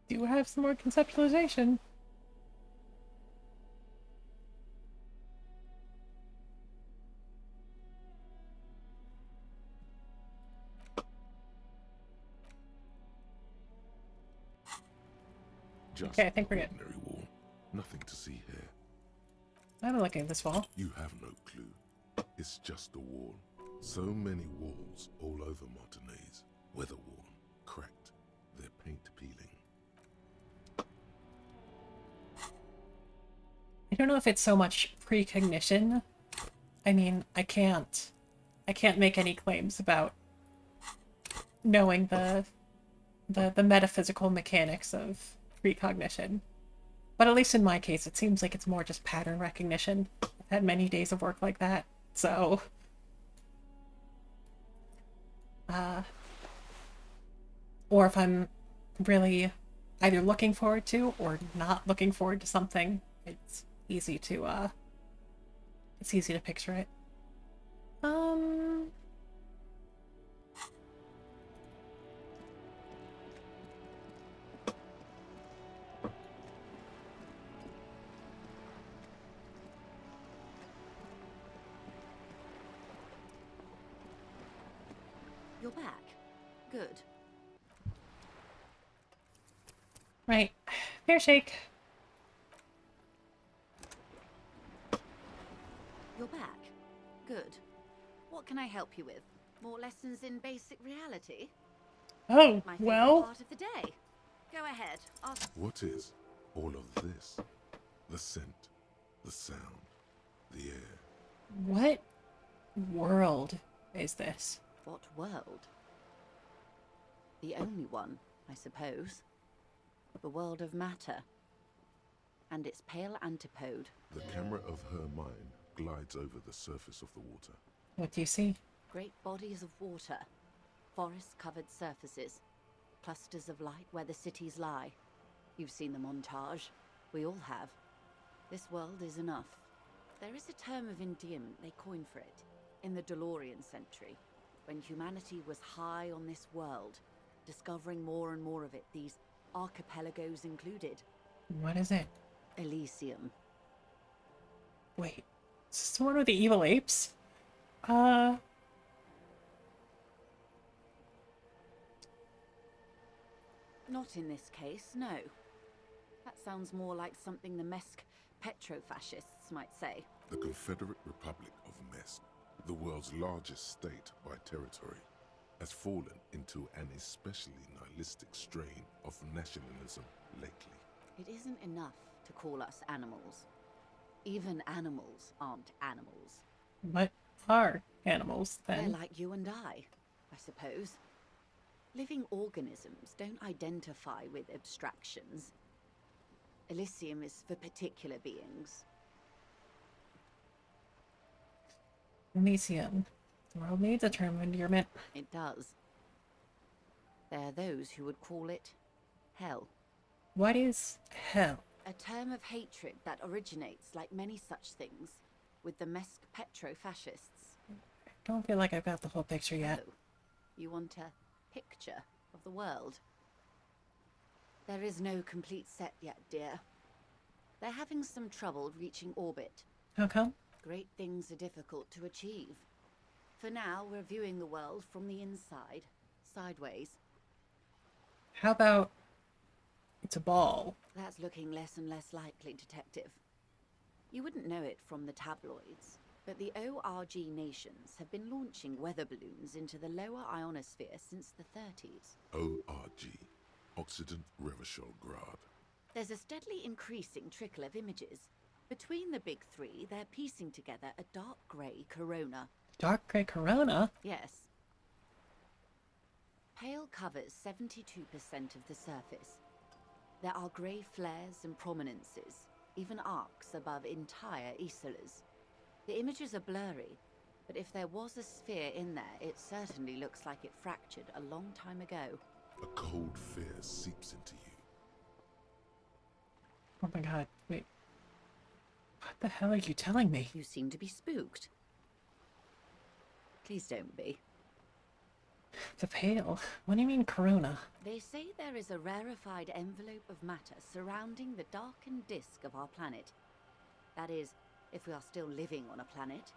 Do have some more conceptualization? Just okay, I think we're good. Ordinary wall. Nothing to see here. I'm looking at this wall. You have no clue. It's just a wall. So many walls all over Martinez. Weather-worn, cracked, their paint peeling. I don't know if it's so much precognition. I mean, I can't make any claims about knowing the metaphysical mechanics of precognition. But at least in my case, it seems like it's more just pattern recognition. I've had many days of work like that, so... or if I'm really either looking forward to or not looking forward to something, it's easy to picture it. You're back. Good. Right. Fair shake. You're back. Good. What can I help you with? More lessons in basic reality? Oh, My favorite well... part of the day. Go ahead. Ask. What is all of this? The scent, the sound, the air. What world is this? What world? The only one, I suppose. The world of matter. And its pale antipode. The camera of her mind glides over the surface of the water. What do you see? Great bodies of water. Forest-covered surfaces. Clusters of light where the cities lie. You've seen the montage. We all have. This world is enough. There is a term of endearment they coined for it. In the DeLorean century. When humanity was high on this world. Discovering more and more of it. These archipelagos included. What is it? Elysium. Wait. Is this the one with the evil apes? Not in this case, no. That sounds more like something the Mesk petrofascists might say. The Confederate Republic of Mesk, the world's largest state by territory, has fallen into an especially nihilistic strain of nationalism lately. It isn't enough to call us animals. Even animals aren't animals. What are animals, then? They're like you and I. I suppose. Living organisms don't identify with abstractions. Elysium is for particular beings. Elysium. The world needs a term of endearment. It does. There are those who would call it hell. What is hell? A term of hatred that originates, like many such things, with the Mesk petro-fascists. I don't feel like I've got the whole picture yet. Oh, you want a picture of the world? There is no complete set yet, dear. They're having some trouble reaching orbit. How come? Great things are difficult to achieve. For now, we're viewing the world from the inside, sideways. How about it's a ball? That's looking less and less likely, Detective. You wouldn't know it from the tabloids, but the ORG nations have been launching weather balloons into the lower ionosphere since the 30s. ORG. Occident Revichol-Grad. There's a steadily increasing trickle of images. Between the big three, they're piecing together a dark grey corona. Dark grey corona? Yes. Pale covers 72% of the surface. There are grey flares and prominences, even arcs above entire isolas. The images are blurry, but if there was a sphere in there, it certainly looks like it fractured a long time ago. A cold fear seeps into you. Oh my god, wait. What the hell are you telling me? You seem to be spooked. Please don't be. The pale? What do you mean corona? They say there is a rarefied envelope of matter surrounding the darkened disk of our planet. That is, if we are still living on a planet.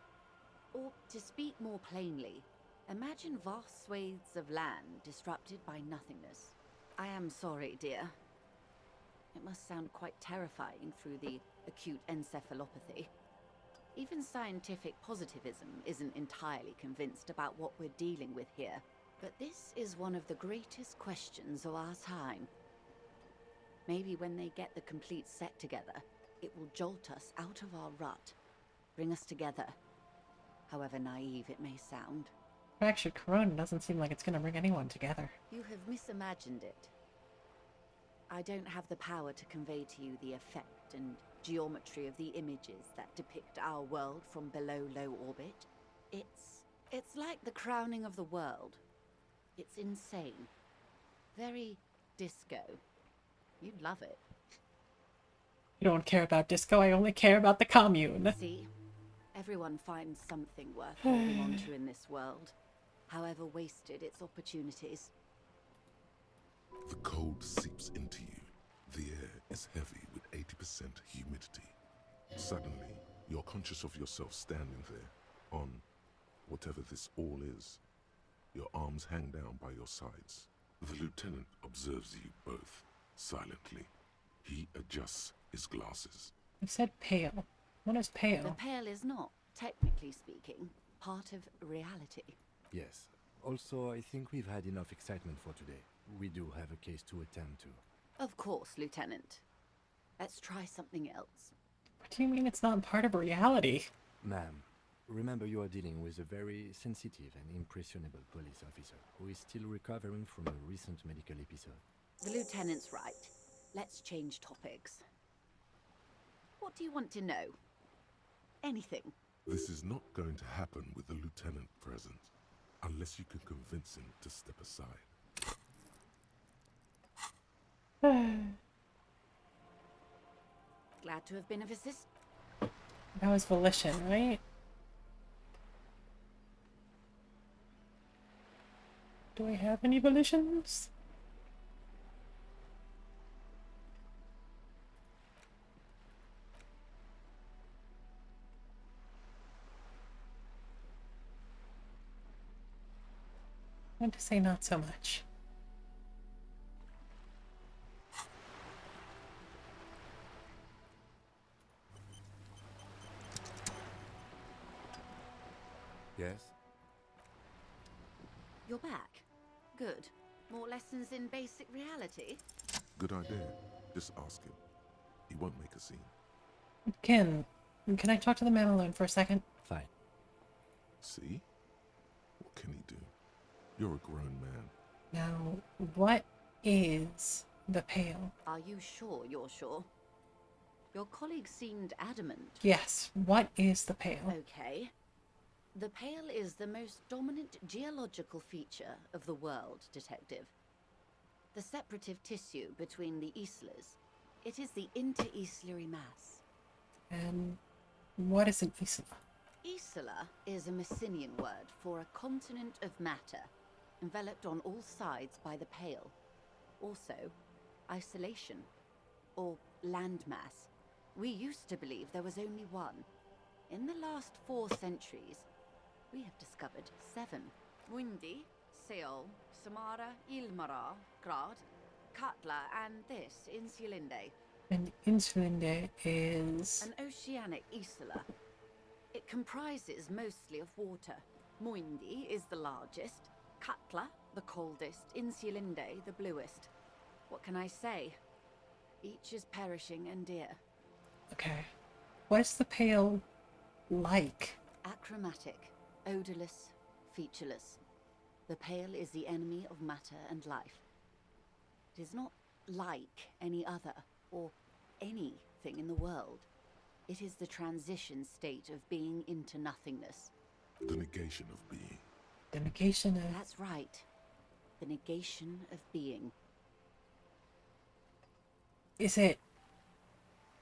Or, to speak more plainly, imagine vast swathes of land disrupted by nothingness. I am sorry, dear. It must sound quite terrifying through the acute encephalopathy. Even scientific positivism isn't entirely convinced about what we're dealing with here. But this is one of the greatest questions of our time. Maybe when they get the complete set together, it will jolt us out of our rut, bring us together, however naive it may sound. Fractured corona doesn't seem like it's gonna bring anyone together. You have misimagined it. I don't have the power to convey to you the effect and geometry of the images that depict our world from below low orbit. It's like the crowning of the world. It's insane. Very disco. You'd love it. You don't care about disco, I only care about the commune. See? Everyone finds something worth holding on to in this world, however wasted its opportunities. The cold seeps into you. The air is heavy with 80% humidity. Suddenly, you're conscious of yourself standing there, on whatever this all is. Your arms hang down by your sides. The lieutenant observes you both, silently. He adjusts his glasses. You said pale. What is pale? The pale is not, technically speaking, part of reality. Yes. Also, I think we've had enough excitement for today. We do have a case to attend to. Of course, Lieutenant. Let's try something else. What do you mean it's not part of reality? Ma'am, remember you are dealing with a very sensitive and impressionable police officer who is still recovering from a recent medical episode. The Lieutenant's right. Let's change topics. What do you want to know? Anything. This is not going to happen with the lieutenant present, unless you can convince him to step aside. Glad to have been of assistance. That was volition, right? Do I have any volitions? I want to say not so much. Yes? You're back. Good. More lessons in basic reality? Good idea. Just ask him. He won't make a scene. Can I talk to the man alone for a second? Fine. See? What can he do? You're a grown man. Now, what is the Pale? Are you sure you're sure? Your colleague seemed adamant. Yes, what is the Pale? Okay. The Pale is the most dominant geological feature of the world, Detective. The separative tissue between the islas. It is the inter-islary mass. And what is an isla? Isla is a Messinian word for a continent of matter, enveloped on all sides by the Pale. Also, isolation, or landmass. We used to believe there was only one. In the last 4 centuries, we have discovered 7. Mundi, Seol, Samara, Ilmara, Grad, Katla, and this, Insulinde. An Insulinde is... An oceanic isla. It comprises mostly of water. Muindi is the largest, Katla the coldest, Insulinde the bluest. What can I say? Each is perishing and dear. Okay. What's the Pale like? Achromatic, odorless, featureless. The Pale is the enemy of matter and life. It is not like any other, or anything in the world. It is the transition state of being into nothingness. The negation of being. The negation of... That's right. The negation of being. Is it...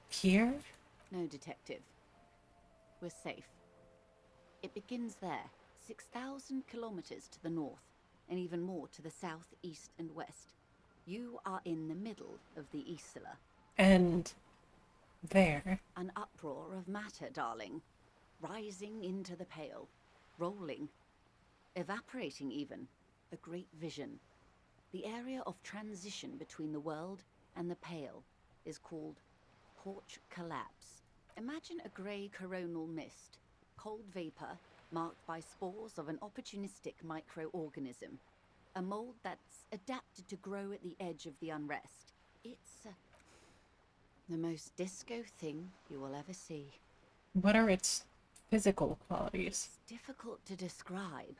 here? No, Detective. We're safe. It begins there, 6,000 kilometers to the north, and even more to the south, east, and west. You are in the middle of the Isla. And... there. An uproar of matter, darling. Rising into the Pale. Rolling. Evaporating even. A great vision. The area of transition between the world and the Pale is called Porch Collapse. Imagine a grey coronal mist. Cold vapor marked by spores of an opportunistic microorganism. A mold that's adapted to grow at the edge of the unrest. It's the most disco thing you will ever see. What are its physical qualities? It's difficult to describe,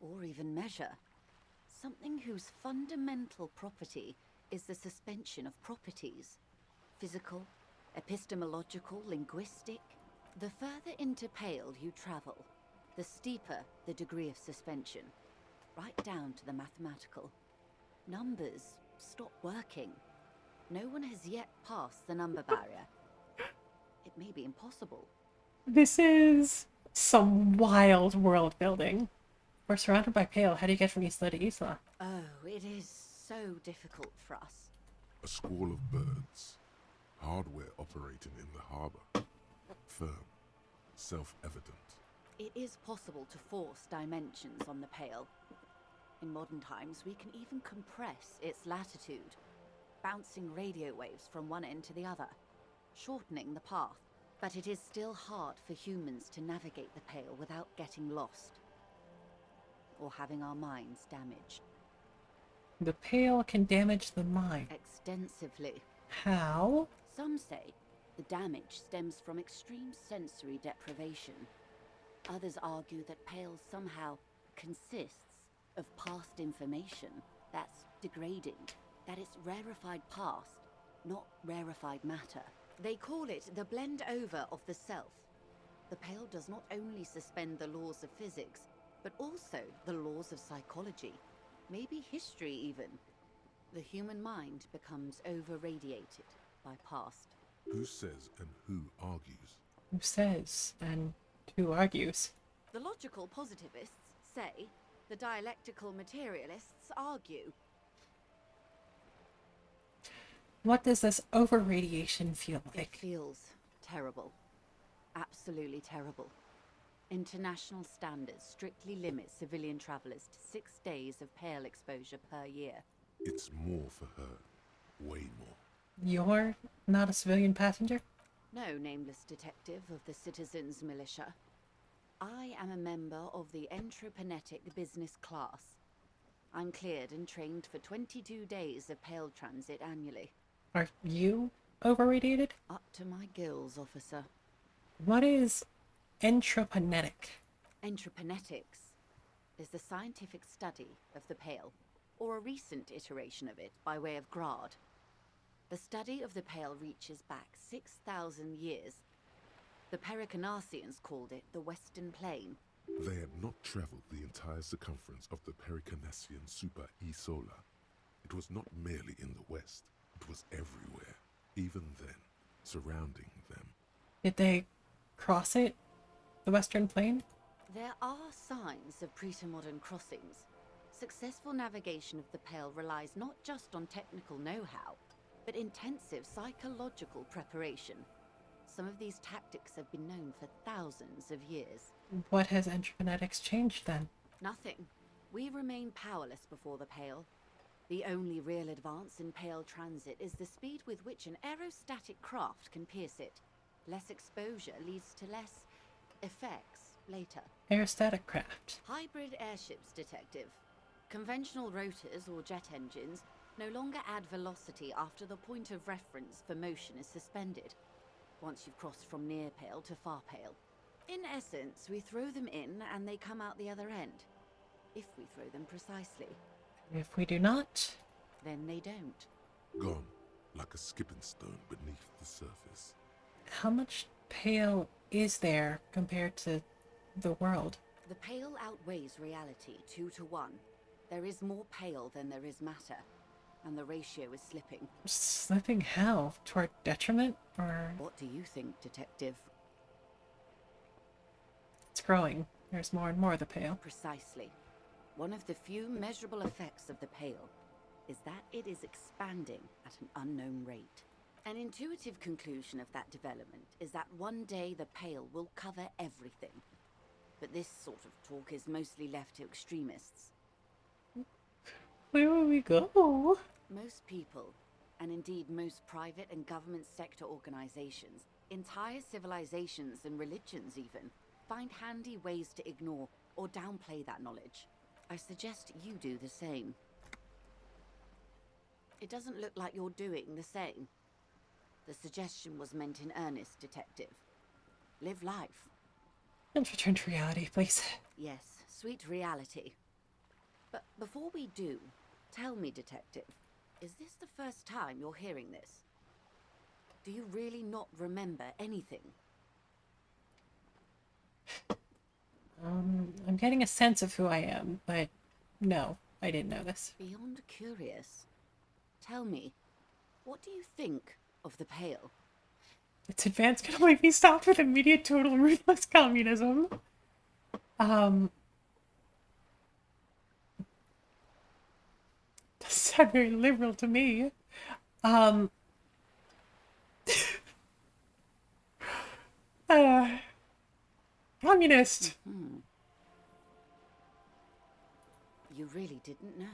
or even measure. Something whose fundamental property is the suspension of properties. Physical, epistemological, linguistic. The further into Pale you travel, the steeper the degree of suspension. Right down to the mathematical. Numbers stop working. No one has yet passed the number barrier. It may be impossible. This is some wild world building. We're surrounded by Pale. How do you get from Isla to Isla? Oh, it is so difficult for us. A squall of birds. Hardware operating in the harbor. Firm. Self-evident. It is possible to force dimensions on the Pale. In modern times, we can even compress its latitude, bouncing radio waves from one end to the other, shortening the path. But it is still hard for humans to navigate the Pale without getting lost, or having our minds damaged. The Pale can damage the mind. Extensively. How? Some say the damage stems from extreme sensory deprivation. Others argue that Pale somehow consists of past information that's degrading, that it's rarefied past, not rarefied matter. They call it the blend over of the self. The Pale does not only suspend the laws of physics, but also the laws of psychology, maybe history even. The human mind becomes over-radiated by past. Who says and who argues? Who says and who argues? The logical positivists say, the dialectical materialists argue. What does this over-radiation feel like? It feels terrible. Absolutely terrible. International standards strictly limit civilian travelers to 6 days of Pale exposure per year. It's more for her. Way more. You're not a civilian passenger? No, nameless detective of the Citizens Militia. I am a member of the Entreprenetic Business Class. I'm cleared and trained for 22 days of Pale transit annually. Are you over-radiated? Up to my gills, officer. What is entreprenetic? Entreprenetics. is the scientific study of the Pale, or a recent iteration of it by way of Grad. The study of the Pale reaches back 6,000 years. The Pericarnassians called it the Western Plain. They had not traveled the entire circumference of the Pericarnassian Super E Solar. It was not merely in the west, it was everywhere, even then, surrounding them. Did they cross it? The Western Plain? There are signs of pre-modern crossings. Successful navigation of the Pale relies not just on technical know-how, but intensive psychological preparation. Some of these tactics have been known for thousands of years. What has Entrophonetics changed then? Nothing. We remain powerless before the Pale. The only real advance in Pale transit is the speed with which an aerostatic craft can pierce it. Less exposure leads to less effects later. Aerostatic craft. Hybrid airships, Detective. Conventional rotors or jet engines no longer add velocity after the point of reference for motion is suspended, once you've crossed from near Pale to far Pale. In essence, we throw them in and they come out the other end. If we throw them precisely. If we do not, then they don't. Gone, like a skipping stone beneath the surface. How much Pale is there compared to the world? The Pale outweighs reality 2 to 1. There is more Pale than there is matter, and the ratio is slipping. Slipping how? To our detriment, or...? What do you think, Detective? It's growing. There's more and more of the Pale. Precisely. One of the few measurable effects of the Pale is that it is expanding at an unknown rate. An intuitive conclusion of that development is that one day the Pale will cover everything. But this sort of talk is mostly left to extremists. Where will we go? Most people, and indeed most private and government sector organizations, entire civilizations and religions even, find handy ways to ignore or downplay that knowledge. I suggest you do the same. It doesn't look like you're doing the same. The suggestion was meant in earnest, Detective. Live life. And return to reality, please. Yes, sweet reality. But before we do, tell me, Detective, is this the first time you're hearing this? Do you really not remember anything? I'm getting a sense of who I am, but no, I didn't know this. Beyond curious. Tell me, what do you think of the Pale? Its advance can only be stopped with immediate, total, ruthless communism. Doesn't sound very liberal to me. Communist! You really didn't know.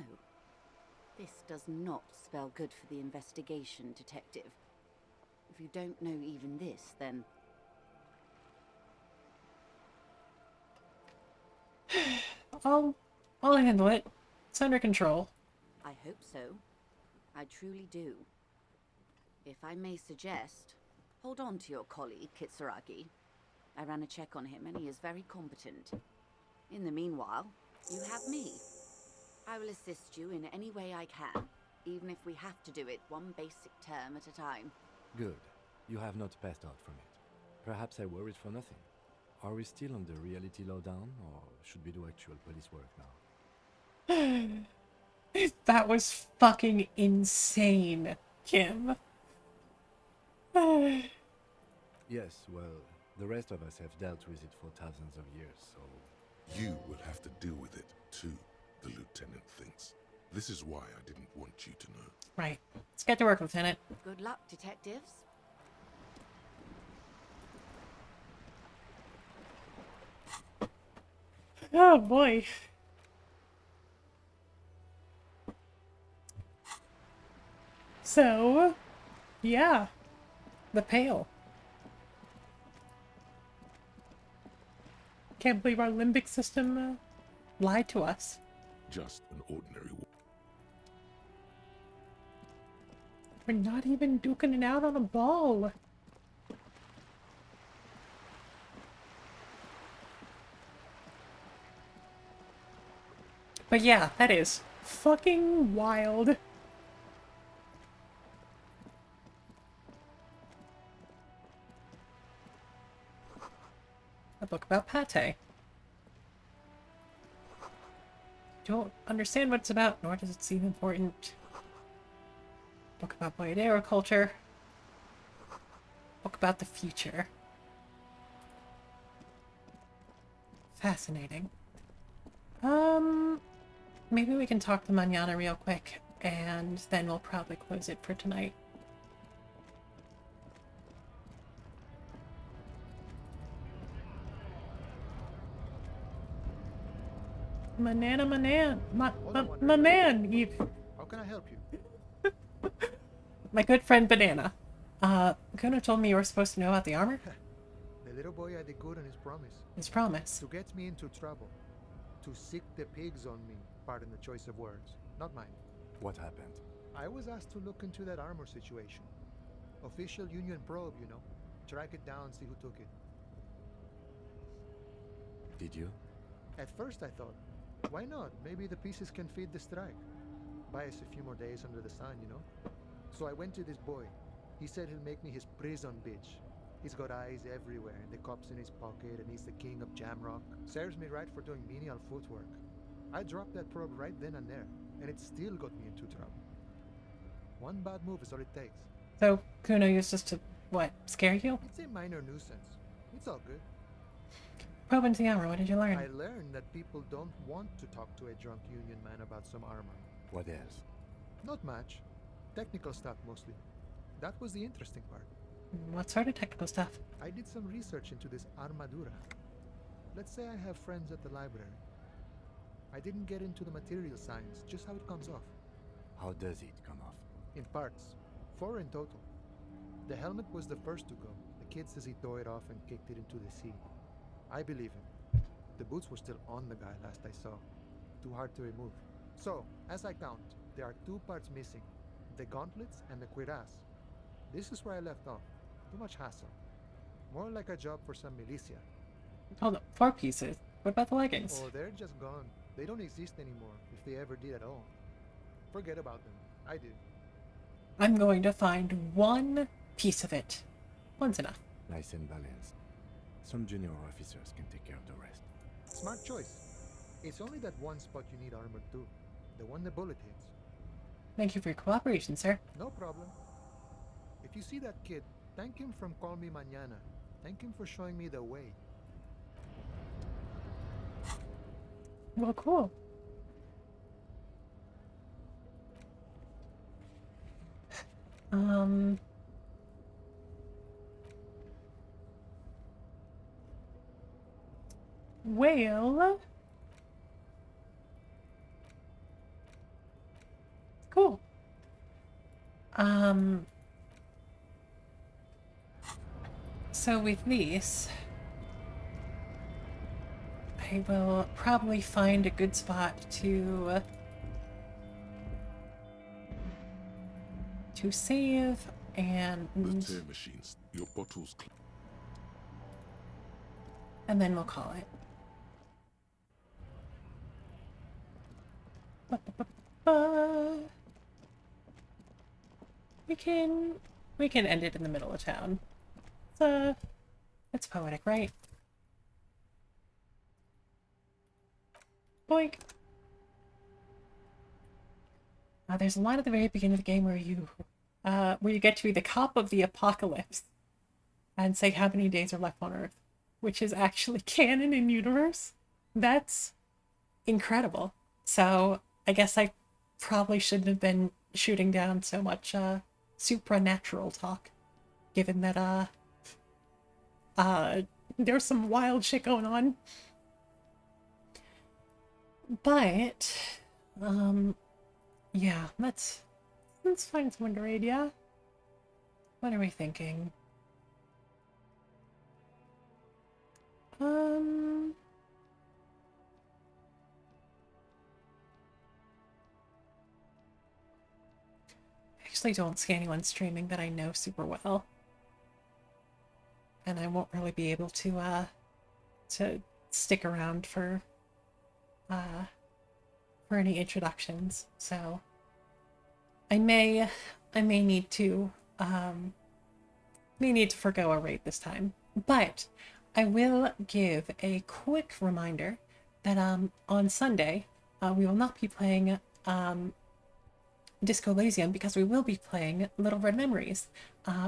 This does not spell good for the investigation, Detective. If you don't know even this, then... I'll handle it. It's under control. I hope so. I truly do. If I may suggest, hold on to your colleague, Kitsuragi. I ran a check on him and he is very competent. In the meanwhile, you have me. I will assist you in any way I can, even if we have to do it one basic term at a time. Good. You have not passed out from it. Perhaps I worried for nothing. Are we still on the reality lowdown, or should we do actual police work now? That was fucking insane, Kim. Yes, well, the rest of us have dealt with it for thousands of years, so... You will have to deal with it, too, the Lieutenant thinks. This is why I didn't want you to know. Right. Let's get to work, Lieutenant. Good luck, detectives. Oh, boy. So, yeah. The Pale. Can't believe our limbic system lied to us. Just an ordinary war. We're not even duking it out on a ball. But yeah, that is fucking wild. A book about pate. Don't understand what it's about, nor does it seem important. Book about boyadero culture. Book about the future. Fascinating. Maybe we can talk to Manana real quick, and then we'll probably close it for tonight. Manana, my man, Eve. How can I help you? My good friend Banana. Kuna told me you were supposed to know about the armor. The little boy had the good on his promise. His promise? To get me into trouble. To sick the pigs on me. Pardon the choice of words. Not mine. What happened? I was asked to look into that armor situation. Official Union probe, you know. Track it down, see who took it. Did you? At first I thought, why not? Maybe the pieces can feed the strike. Buy us a few more days under the sun, you know? So I went to this boy. He said he'll make me his prison bitch. He's got eyes everywhere, and the cop's in his pocket, and he's the king of Jamrock. Serves me right for doing menial footwork. I dropped that probe right then and there, and it still got me into trouble. One bad move is all it takes. So, Kuno used this to, what, scare you? It's a minor nuisance. It's all good. Probe into the armor, what did you learn? I learned that people don't want to talk to a drunk Union man about some armor. What else? Not much. Technical stuff mostly. That was the interesting part. What sort of technical stuff? I did some research into this armadura. Let's say I have friends at the library. I didn't get into the material science, just how it comes off. How does it come off? In parts. 4 in total. The helmet was the first to go. The kid says he tore it off and kicked it into the sea. I believe him. The boots were still on the guy last I saw. Too hard to remove. So, as I count, there are 2 parts missing. The gauntlets and the cuirass. This is where I left off. Too much hassle. More like a job for some militia. Hold on, 4 pieces. What about the leggings? Oh, they're just gone. They don't exist anymore, if they ever did at all. Forget about them. I do. I'm going to find 1 piece of it. One's enough. Nice and balanced. Some junior officers can take care of the rest. Smart choice. It's only that one spot you need armor too. The one the bullet hits. Thank you for your cooperation, sir. No problem. If you see that kid, thank him from Call Me Mañana. Thank him for showing me the way. Well, cool. Well, cool. So with these, I will probably find a good spot to save and The tear machines. Your bottles. and then we'll call it. We can end it in the middle of town. It's poetic, right? Boink. There's a line at the very beginning of the game where you get to be the cop of the apocalypse and say how many days are left on Earth, which is actually canon in universe. That's incredible. So I guess I probably shouldn't have been shooting down so much supernatural talk, given that there's some wild shit going on. But yeah, let's find someone to raid, yeah? What are we thinking? I actually don't see anyone streaming that I know super well. And I won't really be able to stick around for for any introductions, so I may need to forgo a raid this time. But I will give a quick reminder that on Sunday we will not be playing Disco Elysium because we will be playing Little Red Memories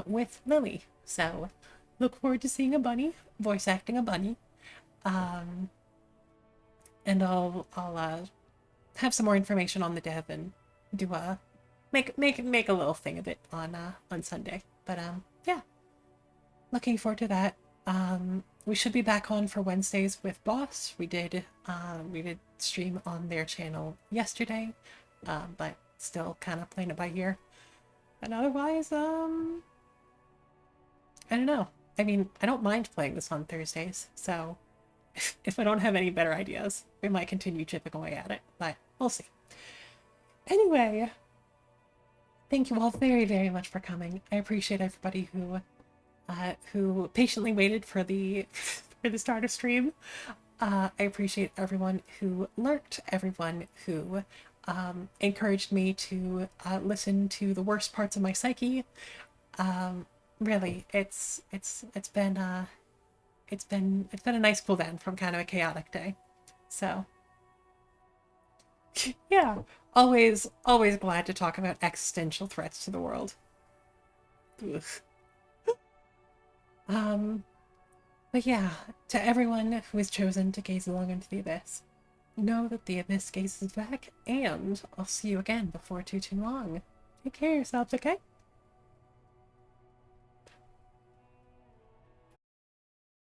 with Lily. So look forward to seeing a bunny, voice acting a bunny. And I'll have some more information on the dev and do a make a little thing of it on Sunday. But yeah, looking forward to that. We should be back on for Wednesdays with Boss. We did stream on their channel yesterday, but still kind of playing it by ear. And otherwise, I don't know. I mean, I don't mind playing this on Thursdays, so if I don't have any better ideas, we might continue chipping away at it, but we'll see. Anyway, thank you all very, very much for coming. I appreciate everybody who patiently waited for the start of stream. I appreciate everyone who lurked, everyone who encouraged me to listen to the worst parts of my psyche. Really, it's been a nice cool down from kind of a chaotic day. So yeah, always glad to talk about existential threats to the world. Ugh. But yeah, to everyone who has chosen to gaze along into the abyss, know that the abyss gazes back, and I'll see you again before too long. Take care of yourselves, okay?